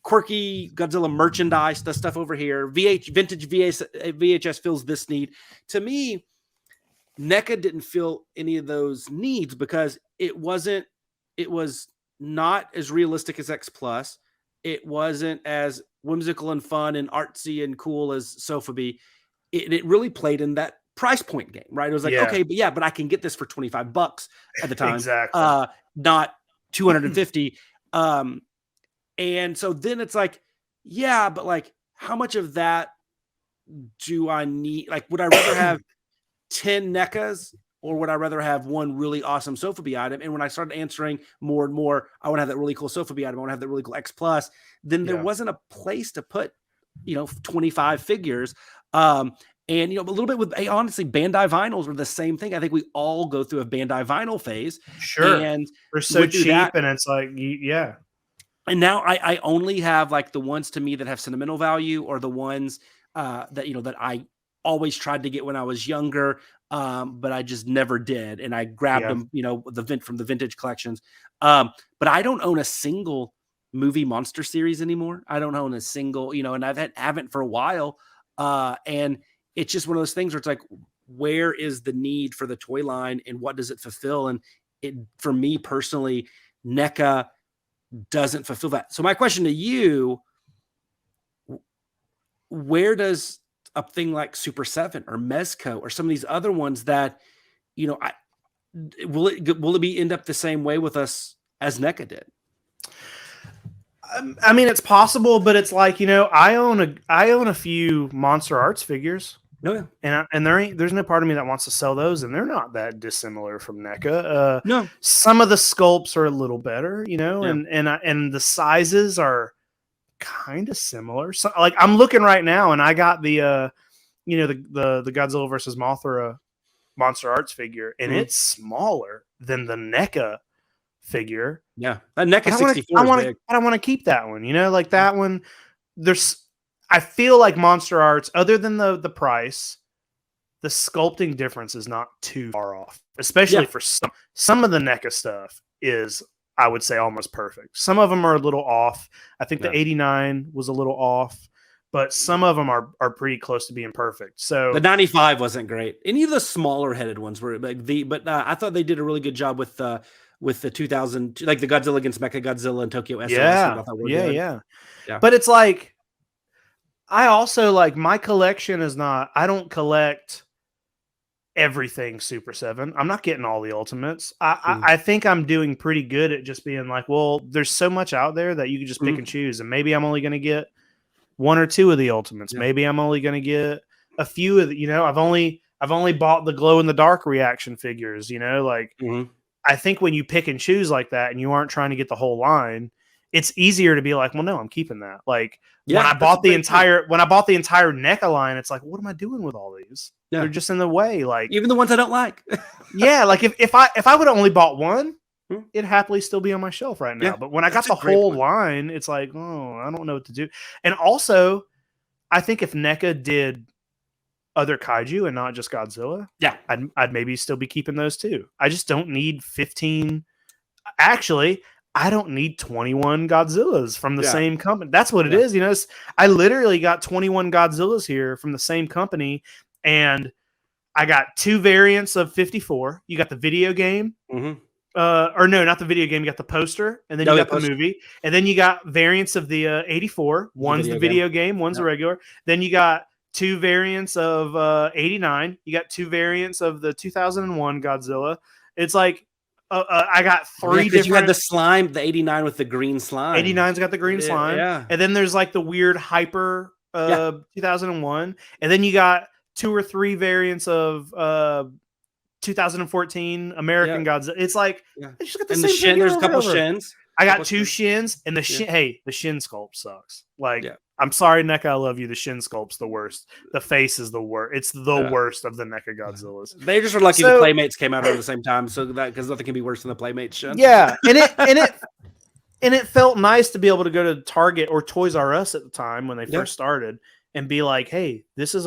Quirky Godzilla merchandise does stuff over here. Vintage VHS fills this need. To me, NECA didn't fill any of those needs because it was not as realistic as xplus. It wasn't as whimsical and fun and artsy and cool as sofubi. It really played in that price point game, right? It was like, okay, but I can get this for $25 at the time. Exactly. Not 250. And so then it's like, yeah, but like, how much of that do I need? Like, would I rather have 10 NECAs or would I rather have one really awesome sofubi item? And when I started answering more and more, I want to have that really cool sofubi item. I want to have that really cool xplus. Then there wasn't a place to put, 25 figures. And, a little bit with, honestly, Bandai vinyls were the same thing. I think we all go through a Bandai vinyl phase. Sure. And they're so cheap and it's like, yeah. And now I only have like the ones to me that have sentimental value or the ones that, that I always tried to get when I was younger. But I just never did. And I grabbed them, from the vintage collections. But I don't own a single movie monster series anymore. I don't own a single, and haven't for a while. And it's just one of those things where it's like, where is the need for the toy line and what does it fulfill? And for me personally, NECA doesn't fulfill that. So my question to you, where does a thing like Super7 or Mezco or some of these other ones that, will it end up the same way with us as NECA did? I mean, it's possible, but it's like, I own a few Monster Arts figures. No, and there's no part of me that wants to sell those, and they're not that dissimilar from NECA. No, some of the sculpts are a little better, and the sizes are kind of similar. So, like, I'm looking right now, and I got the the Godzilla versus Mothra Monster Arts figure, and it's smaller than the NECA figure. Yeah, that NECA 64 is big. I don't want to keep that one. Like that one. I feel like Monster Arts, other than the price, the sculpting difference is not too far off. Especially for some of the NECA stuff is, I would say, almost perfect. Some of them are a little off. I think the 89 was a little off, but some of them are pretty close to being perfect. So the 95 wasn't great. Any of the smaller headed ones were like but I thought they did a really good job with the 2000, like the Godzilla against Mecha Godzilla and Tokyo SOS. Yeah. But it's like, I also like, my collection is not, I don't collect everything Super 7. I'm not getting all the Ultimates. I think I'm doing pretty good at just being like, well, there's so much out there that you can just pick and choose. And maybe I'm only going to get one or two of the Ultimates. Yeah. Maybe I'm only going to get a few of the, I've only bought the glow in the dark reaction figures, I think when you pick and choose like that and you aren't trying to get the whole line, it's easier to be like, well, no, I'm keeping that. Like when I bought the entire NECA line, it's like, what am I doing with all these? Yeah. They're just in the way. Like even the ones I don't like. Yeah. Like if I would have only bought one, it'd happily still be on my shelf right now. Yeah, but when I got the whole line, it's like, oh, I don't know what to do. And also, I think if NECA did other kaiju and not just Godzilla, I'd maybe still be keeping those too. I just don't need 15. Actually, I don't need 21 Godzillas from the same company. That's what it is. I literally got 21 Godzillas here from the same company, and I got two variants of 54. You got the video game, or no, not the video game. You got the poster, and then you got the movie, and then you got variants of the 84. One's the video game, one's a regular. Then you got two variants of 89. You got two variants of the 2001 Godzilla. It's like, I got three different. You had the slime, the 89 with the green slime. 89's got the green slime. Yeah. And then there's like the weird hyper 2001. And then you got two or three variants of 2014 American Godzilla. It's like, I just got the same shin. There's a couple shins. I got two shins, and the shin sculpt sucks. Like, I'm sorry, NECA, I love you. The shin sculpt's the worst. The face is the worst. It's the worst of the NECA Godzillas. They just were lucky the Playmates came out at the same time, so that because nothing can be worse than the Playmates shin. Yeah, and it felt nice to be able to go to Target or Toys R Us at the time when they first started and be like, hey, this is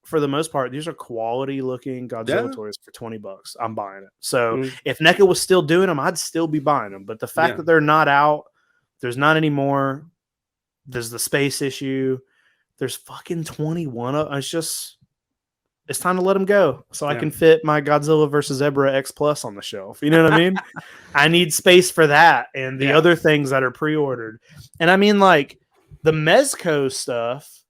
for the most part, these are quality looking Godzilla toys for $20. I'm buying it. So if NECA was still doing them, I'd still be buying them. But the fact that they're not out, there's not anymore. There's the space issue. There's fucking 21. It's just, it's time to let them go so I can fit my Godzilla versus Zebra X Plus on the shelf. You know what I mean? I need space for that and the other things that are pre-ordered. And I mean, like, the Mezco stuff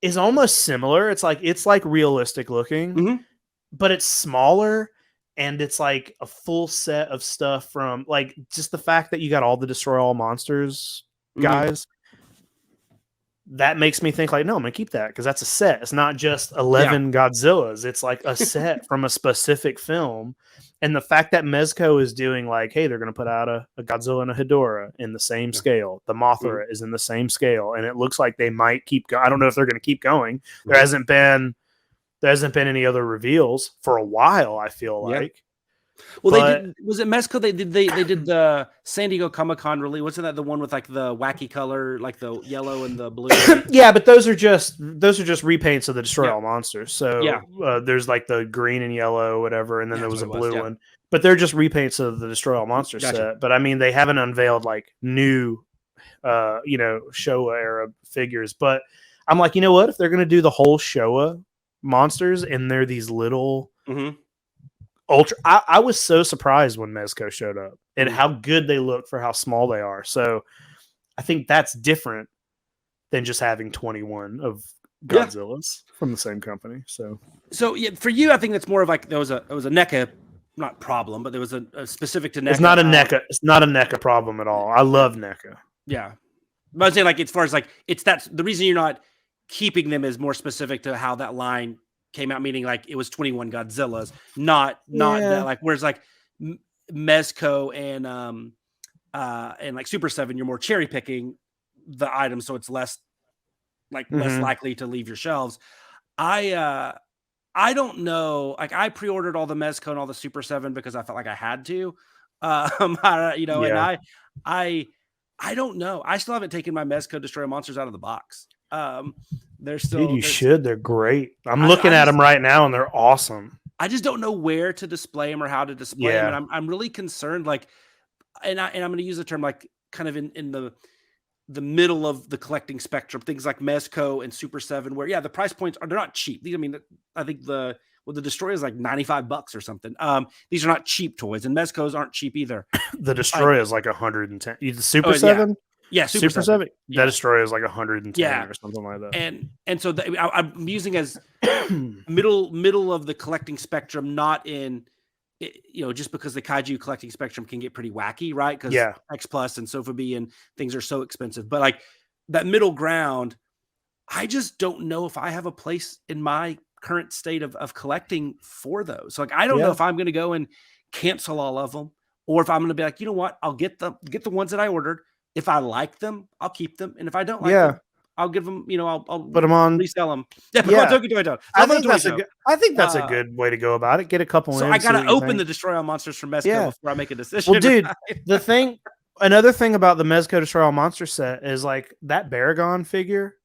is almost similar. It's like realistic looking, but it's smaller. And it's like a full set of stuff from, like, just the fact that you got all the Destroy All Monsters guys. That makes me think, like, no, I'm going to keep that because that's a set. It's not just 11 Godzillas. It's like a set from a specific film. And the fact that Mezco is doing, like, hey, they're going to put out a Godzilla and a Hedorah in the same scale. The Mothra is in the same scale. And it looks like they might keep going. I don't know if they're going to keep going. There hasn't been any other reveals for a while, I feel like. Well, they did. Was it Mezco? They did the San Diego Comic-Con release. Wasn't that the one with like the wacky color, like the yellow and the blue? Yeah, but those are just repaints of the Destroy All Monsters. So there's like the green and yellow, whatever, and then there was a blue one. But they're just repaints of the Destroy All Monsters set. But I mean, they haven't unveiled like new, Showa era figures. But I'm like, you know what? If they're gonna do the whole Showa monsters and they're these little. Ultra. I was so surprised when Mezco showed up and how good they look for how small they are. So I think that's different than just having 21 of Godzillas from the same company. So yeah, for you, I think that's more of like it was a NECA, not problem, but there was a specific to NECA. It's not a NECA. It's not a NECA problem at all. I love NECA. Yeah, but I'm saying like as far as like that's the reason you're not keeping them is more specific to how that line came out, meaning like it was 21 Godzillas, not that, like, whereas like Mezco and like Super7, you're more cherry picking the items, so it's less likely to leave your shelves. I don't know, like I pre-ordered all the Mezco and all the Super7 because I felt like I had to, and I don't know. I still haven't taken my Mezco Destroy Monsters out of the box. They're still. Dude, you should. They're great. I'm looking at them right now, and they're awesome. I just don't know where to display them or how to display them, and I'm really concerned. Like, and I'm going to use the term like kind of in the middle of the collecting spectrum. Things like Mezco and Super7, where the price points they're not cheap. I mean, I think the Destroyer is like $95 or something. These are not cheap toys, and Mezcos aren't cheap either. The Destroyer is like 110. The Super7. Yeah, Super 7. That Destroyer is like 110 or something like that. And so I'm using as middle of the collecting spectrum, not in just because the Kaiju collecting spectrum can get pretty wacky, right? Because XPlus and sofubi and things are so expensive. But like that middle ground, I just don't know if I have a place in my current state of collecting for those. So like I don't know if I'm going to go and cancel all of them, or if I'm going to be like, you know what, I'll get the ones that I ordered. If I like them, I'll keep them, and if I don't like them, I'll give them. I'll put them on, resell them. Yeah, put them on Tokyo. I think that's a good way to go about it. Get a couple. So I gotta open the Destroy All Monsters from Mezco before I make a decision. Well, dude, another thing about the Mezco Destroy All Monster set is like that Baragon figure.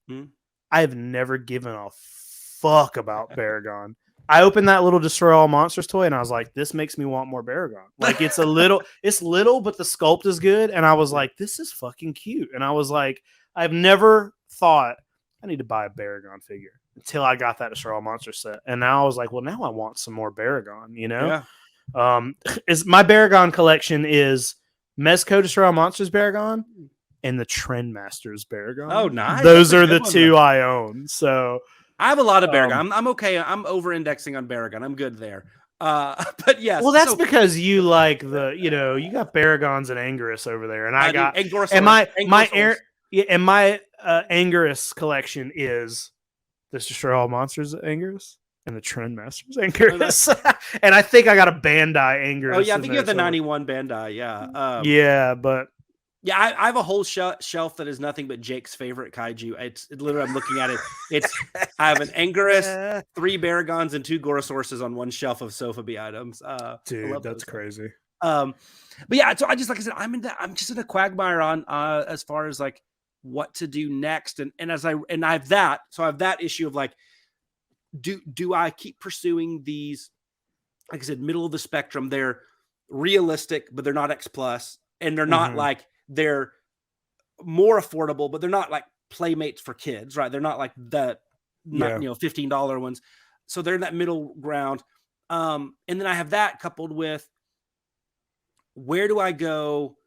I have never given a fuck about Baragon. I opened that little Destroy All Monsters toy and I was like, this makes me want more Baragon. Like it's little, but the sculpt is good. And I was like, this is fucking cute. And I was like, I've never thought I need to buy a Baragon figure until I got that Destroy All Monsters set. And now I was like, well, now I want some more Baragon, is my Baragon collection is Mezco Destroy All Monsters Baragon and the Trendmasters Baragon. Oh, nice. Those are the two I own. So I have a lot of Baragon. I'm okay. I'm over-indexing on Baragon. I'm good there. But yes. Well, that's because you like you got Baragons and Anguirus over there, and I got my Anguirus collection is the Destroy All Monsters Anguirus and the Trendmasters Anguirus, and I think I got a Bandai Anguirus. Oh yeah, I think you have the 91 Bandai. Yeah, but. Yeah, I have a whole shelf that is nothing but Jake's favorite kaiju. It's literally, I'm looking at it. I have an Anguirus, 3 Baragons, and 2 Gorosaurus on one shelf of sofubi items. Dude, that's crazy. But yeah, so I just, like I said, I'm just in a quagmire on as far as like what to do next, and I have that. So I have that issue of like, do I keep pursuing these? Like I said, middle of the spectrum. They're realistic, but they're not X plus, and they're not like. They're more affordable, but they're not like playmates for kids, right? They're not like the $15 ones. so they're in that middle ground. And then I have that coupled with, where do I go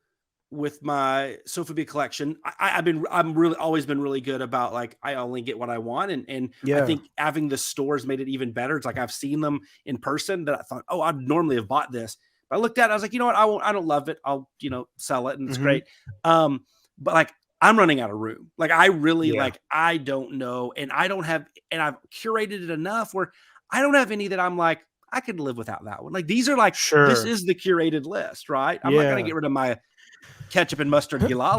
with my sofubi collection? I'm really always been really good about like, I only get what I want. And I think having the stores made it even better. It's like, I've seen them in person that I thought, oh, I'd normally have bought this. But I looked at it, I was like, you know what? I don't love it. I'll, sell it, and it's great. But like, I'm running out of room. Like, I really like, I don't know. And I don't have, and I've curated it enough where I don't have any that I'm like, I could live without that one. Like, these are like, this is the curated list, right? I'm not going to get rid of my ketchup and mustard Gilala.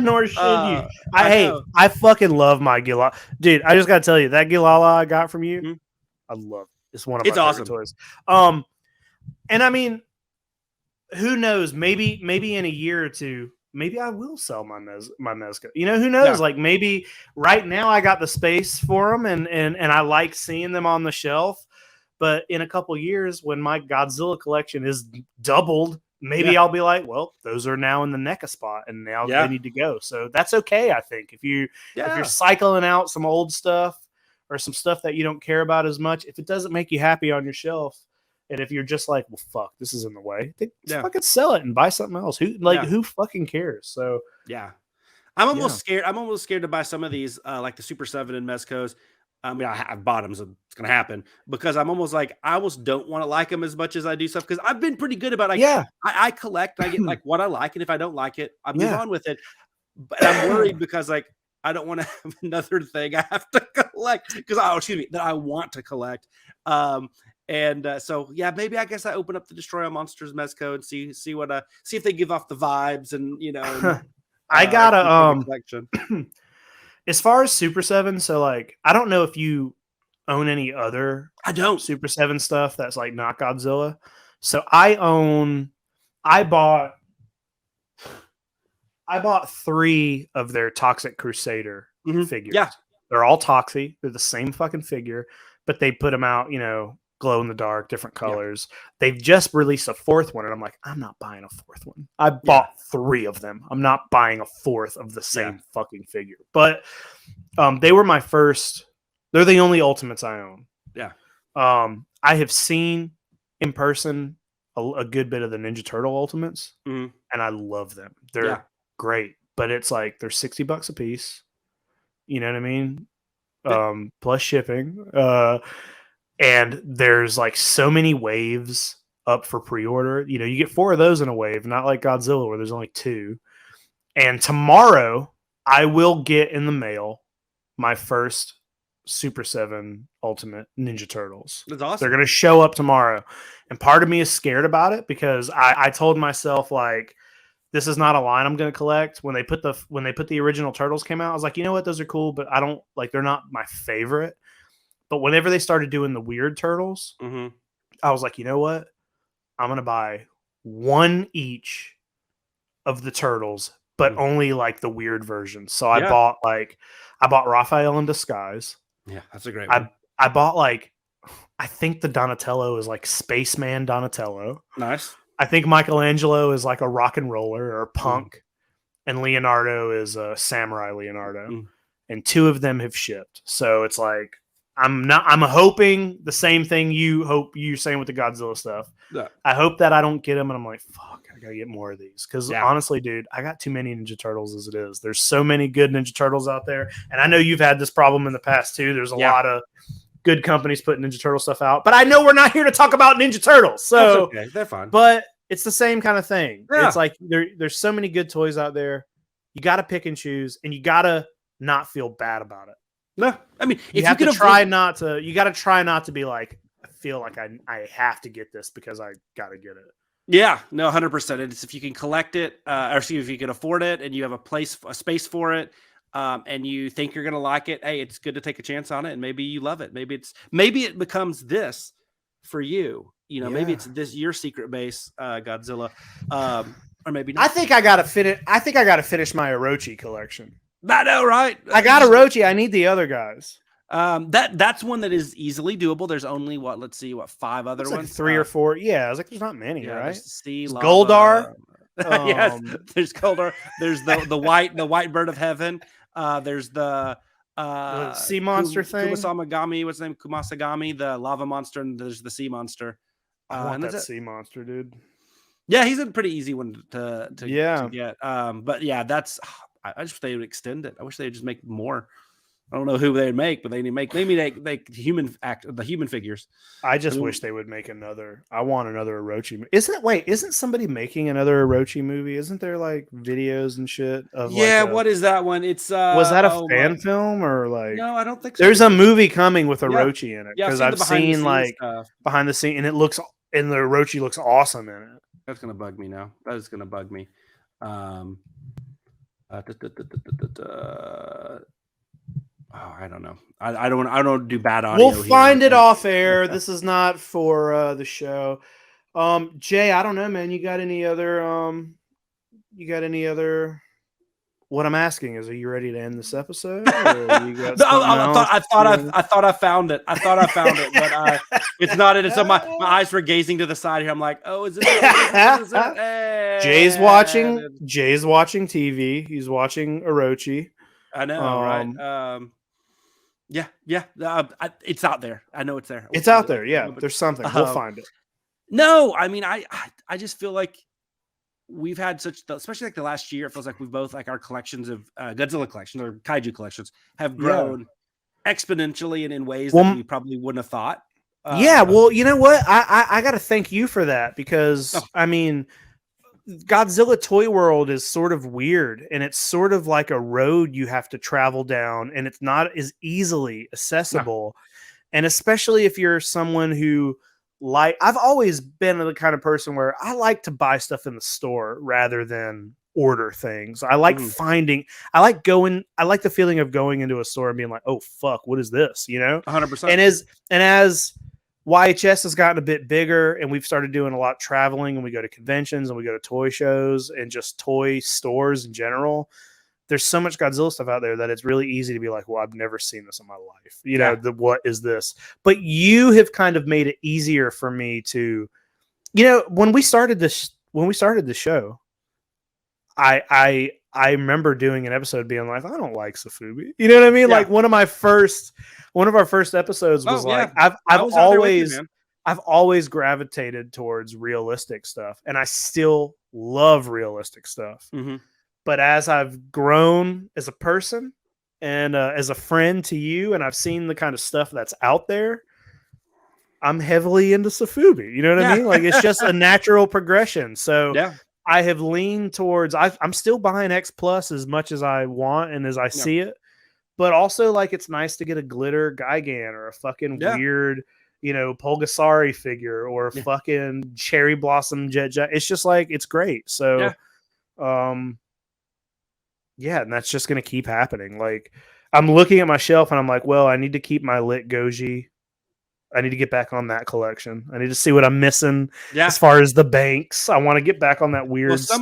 Nor should you. I fucking love my Gilala. Dude, I just got to tell you, that Gilala I got from you, I love it. It's one of my favorite toys. And I mean, who knows? Maybe in a year or two, maybe I will sell my Mezco. Who knows? Yeah. Like, maybe right now I got the space for them, and I like seeing them on the shelf. But in a couple years, when my Godzilla collection is doubled, maybe I'll be like, well, those are now in the NECA spot, and now they need to go. So that's okay, I think. If you're cycling out some old stuff or some stuff that you don't care about as much, if it doesn't make you happy on your shelf, and if you're just like, well, fuck, this is in the way, just fucking sell it and buy something else. Who fucking cares? So I'm almost scared. I'm almost scared to buy some of these, like the Super7 and Mezcos. I mean, I've bought them, so it's gonna happen, because I'm almost like, I almost don't want to like them as much as I do stuff, because I've been pretty good about I collect, I get like what I like, and if I don't like it, I move on with it. But I'm worried because like, I don't want to have another thing I have to collect, because that I want to collect. So maybe I guess I open up the Destroy All Monsters Mezco and see if they give off the vibes, and I gotta as far as Super 7, so like, I don't know if you own any other Super 7 stuff that's like not Godzilla. So I bought 3 of their Toxic Crusader figures. Yeah. They're all Toxie. They're the same fucking figure, but they put them out, glow in the dark, different colors. They've just released a 4th one, and I'm like, I'm not buying a 4th one. I bought 3 of them. I'm not buying a 4th of the same fucking figure. But they were my first. They're the only Ultimates I own. Yeah. I have seen in person a good bit of the Ninja Turtle Ultimates, and I love them. They're great, but it's like they're $60 a piece. You know what I mean? Plus shipping. And there's like so many waves up for pre-order. You get 4 of those in a wave, not like Godzilla where there's only 2. And tomorrow I will get in the mail my first Super 7 Ultimate Ninja Turtles. That's awesome. They're going to show up tomorrow. And part of me is scared about it, because I told myself, like, this is not a line I'm going to collect. When they put the original Turtles came out, I was like, you know what? Those are cool, but I don't like, they're not my favorite. But whenever they started doing the weird Turtles, I was like, you know what? I'm going to buy 1 each of the Turtles, but only like the weird versions. So I bought Raphael in Disguise. Yeah, that's a great one. I bought I think the Donatello is like Spaceman Donatello. Nice. I think Michelangelo is like a rock and roller or punk. And Leonardo is a samurai Leonardo. And 2 of them have shipped. So it's like, I'm hoping the same thing you're saying with the Godzilla stuff. Yeah. I hope that I don't get them, and I'm like, fuck, I gotta get more of these. Because honestly, dude, I got too many Ninja Turtles as it is. There's so many good Ninja Turtles out there. And I know you've had this problem in the past too. There's a lot of good companies putting Ninja Turtle stuff out. But I know we're not here to talk about Ninja Turtles. So okay. They're fine. But it's the same kind of thing. Yeah. It's like there's so many good toys out there. You gotta pick and choose, and you gotta not feel bad about it. No, I mean, if you got to try not to be like, I feel like I have to get this because I got to get it. Yeah, no, 100%. It's if you can collect it, if you can afford it, and you have a space for it, and you think you're going to like it, hey, it's good to take a chance on it, and maybe you love it. Maybe it becomes this for you. Maybe it's this your SecretBase Godzilla, or maybe not. I think I got to finish my Orochi collection. I know, right? I got Orochi. I need the other guys. That's one that is easily doable. There's only 5 other ones, like 3 or 4. Yeah, I was like, there's not many, right? Goldar. Yes, there's Goldar. There's the white bird of heaven. There's the sea monster thing. Kumasamagami, what's his name? Kumasagami, the lava monster, and there's the sea monster. I want that sea monster, dude. Yeah, he's a pretty easy one to get. But yeah, that's. I just wish they would extend it. I wish they'd just make more. I don't know who they'd make, but they need to make maybe they the human figures. I just wish they would make another. I want another Orochi. Isn't somebody making another Orochi movie? Isn't there like videos and shit of what is that one? It's was that a fan film or like no, I don't think so. There's a movie coming with Orochi in it because I've seen like behind the scene and the Orochi looks awesome in it. That's gonna bug me now. That is gonna bug me. I don't know. I don't do bad audio. We'll find it off air. This is not for the show. Jay, I don't know, man. You got any other? What I'm asking is, are you ready to end this episode? Or you got I thought I found it. But it's not it. It's my eyes were gazing to the side here. I'm like, oh, is it? Hey. Jay's watching TV. He's watching Orochi. I know, right? Yeah. It's out there. I know it's there. It's out there. Yeah, there's something. We'll find it. No, I mean, I just feel like we've had especially like the last year, it feels like we've both like our collections of Godzilla collections or Kaiju collections have grown exponentially and in ways that we probably wouldn't have thought. Well, you know what? I got to thank you for that because I mean, Godzilla Toy World is sort of weird and it's sort of like a road you have to travel down and it's not as easily accessible. No. And especially if you're someone who I've always been the kind of person where I like to buy stuff in the store rather than order things. I like I like the feeling of going into a store and being like, oh fuck, what is this? 100%. And as YHS has gotten a bit bigger and we've started doing a lot of traveling and we go to conventions and we go to toy shows and just toy stores in general. There's so much Godzilla stuff out there that it's really easy to be like, well, I've never seen this in my life. What is this? But you have kind of made it easier for me to, when we started the show, I remember doing an episode being like, I don't like sofubi. You know what I mean? Yeah. Like one of our first episodes was I've always gravitated towards realistic stuff and I still love realistic stuff. Mm-hmm. But as I've grown as a person and as a friend to you, and I've seen the kind of stuff that's out there, I'm heavily into sofubi. You know what I mean? Like it's just a natural progression. So I have leaned towards. I'm still buying xplus as much as I want and as I see it, but also like it's nice to get a glitter Gigan or a fucking weird, Pulgasari figure or a fucking cherry blossom jet. It's just like it's great. So, and that's just going to keep happening. Like I'm looking at my shelf and I'm like, well, I need to keep my lit Goji. I need to get back on that collection. I need to see what I'm missing as far as the banks. I want to get back on that weird stuff.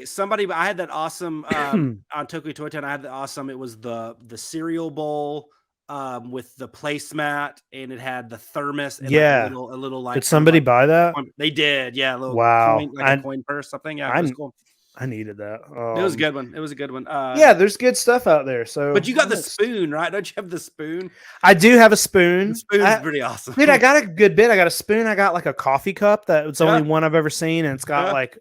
Somebody, I had that awesome on Tokyo Toy Town. I had the awesome. It was the cereal bowl with the placemat and it had the thermos. And a little like. Did somebody buy that? They did. Yeah. A little coin, a coin purse, something. Yeah. It was cool. I needed that. It was a good one. It was a good one. There's good stuff out there. So, but you got the spoon, right? Don't you have the spoon? I do have a spoon. The spoon's pretty awesome, dude. I got a good bit. I got a spoon. I got like a coffee cup that it's only one I've ever seen, and it's got like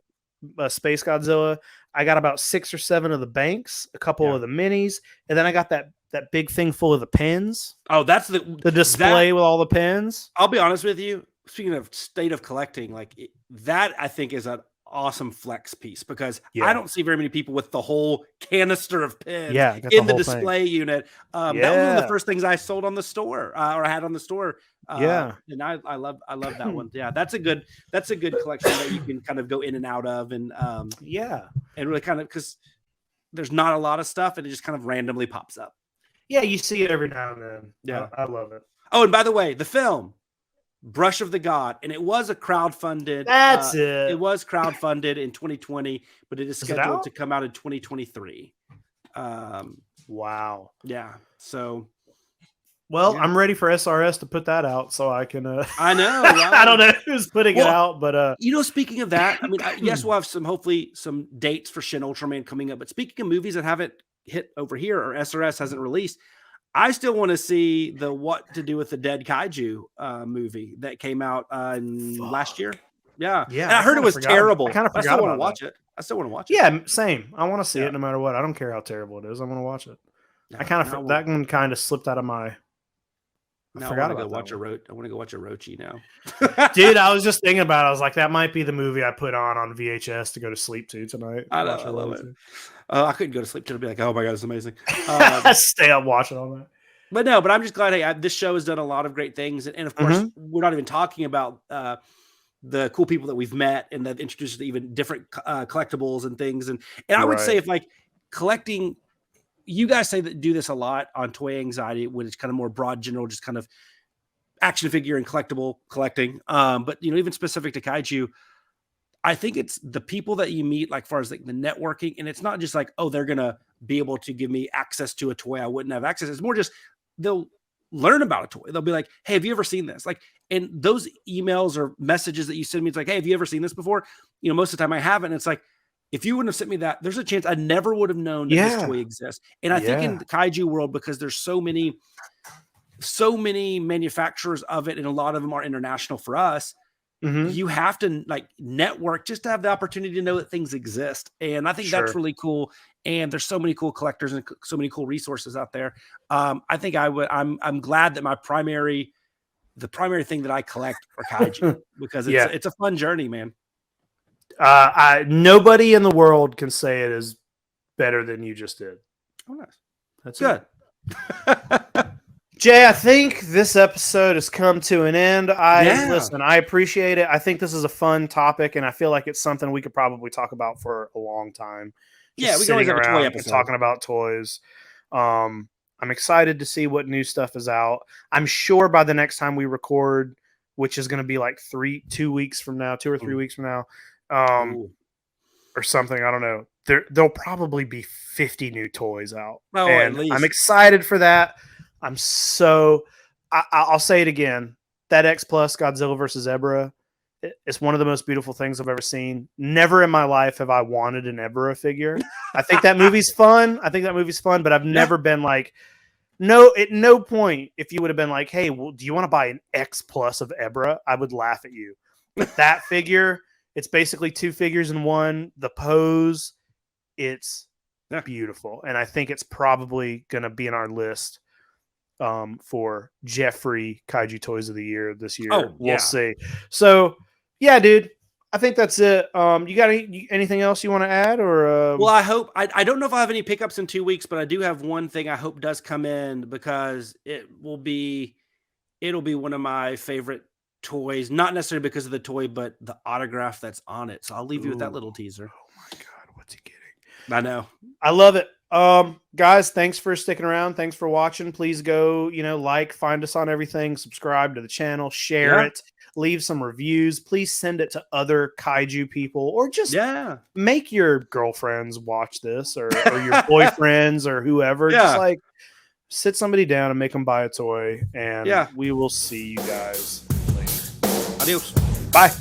a Space Godzilla. I got about 6 or 7 of the banks, a couple of the minis, and then I got that big thing full of the pins. Oh, that's the display with all the pins. I'll be honest with you. Speaking of state of collecting, that I think is an awesome flex piece because I don't see very many people with the whole canister of pins in the display unit. That was one of the first things I sold on the store or I had on the store. And I love that one. Yeah, that's a good collection that you can kind of go in and out of and really kind of because there's not a lot of stuff and it just kind of randomly pops up. Yeah, you see it every now and then. Yeah, I love it. Oh, and by the way, the film Brush of the God, and it was a crowdfunded. That's it. It was crowdfunded in 2020, but it is scheduled to come out in 2023. Wow. Yeah. So. Well, I'm ready for SRS to put that out, so I can. I know. Right? I don't know who's putting it out, but speaking of that, I mean, yes, we'll have hopefully some dates for Shin Ultraman coming up. But speaking of movies that haven't hit over here or SRS hasn't released, I still want to see the What to Do with the Dead Kaiju movie that came out last year. Yeah. Yeah. And I heard it was terrible. I kind of I forgot still want to about watch that. it. I still want to watch it. Yeah, same. I want to see it no matter what. I don't care how terrible it is. I want to watch it. Yeah, that one kind of slipped out of my. I forgot about that. I want to go watch a Rochi now. Dude, I was just thinking about it. I was like, that might be the movie I put on VHS to go to sleep to tonight. I love it. I couldn't go to sleep to be like, oh my God, it's amazing. Stay up watching all that. But I'm just glad. Hey, this show has done a lot of great things. And of course, we're not even talking about the cool people that we've met and that introduced us to even different collectibles and things. And I would say if like collecting, you guys say that do this a lot on Toy Anxiety when it's kind of more broad, general, just kind of action figure and collectible collecting. But even specific to Kaiju, I think it's the people that you meet, like far as like the networking, and it's not just like, oh, they're gonna be able to give me access to a toy I wouldn't have access. It's more just they'll learn about a toy. They'll be like, hey, have you ever seen this? Like, and those emails or messages that you send me, it's like, hey, have you ever seen this before? Most of the time I haven't. It's like, if you wouldn't have sent me that, there's a chance I never would have known that this toy exists. And I think in the Kaiju world, because there's so many manufacturers of it, and a lot of them are international for us, you have to like network just to have the opportunity to know that things exist. And I think that's really cool. And there's so many cool collectors and so many cool resources out there. I think I'm glad that the primary thing that I collect are Kaiju because it's a fun journey, man. Nobody in the world can say it is better than you just did. Oh, nice. That's good. Jay, I think this episode has come to an end. Listen, I appreciate it. I think this is a fun topic, and I feel like it's something we could probably talk about for a long time. We can always have a toy episode. Talking about toys. I'm excited to see what new stuff is out. I'm sure by the next time we record, which is going to be like 2 weeks from now, 2 or 3 weeks from now, or something. I don't know. There'll probably be 50 new toys out. Oh, and at least. I'm excited for that. I'll say it again. That xplus Godzilla versus Ebra, it's one of the most beautiful things I've ever seen. Never in my life have I wanted an Ebra figure. I think that movie's fun. But I've never been like, at no point, if you would have been like, hey, well, do you want to buy an xplus of Ebra? I would laugh at you. But that figure, it's basically two figures in one. The pose, it's beautiful. And I think it's probably going to be in our list for Jeffrey Kaiju Toys of the Year this year. We'll see. So, yeah, dude, I think that's it. You got anything else you want to add? Or well, I hope I don't know if I have any pickups in 2 weeks, but I do have one thing I hope does come in because it'll be one of my favorite toys, not necessarily because of the toy, but the autograph that's on it. So I'll leave you with that little teaser. Oh my God, what's he getting? I know. I love it. Guys, thanks for sticking around. Thanks for watching. Please go, find us on everything, subscribe to the channel, share it, leave some reviews. Please send it to other Kaiju people, or just make your girlfriends watch this, or your boyfriends or whoever. Just like sit somebody down and make them buy a toy, and we will see you guys later. Adios. Bye.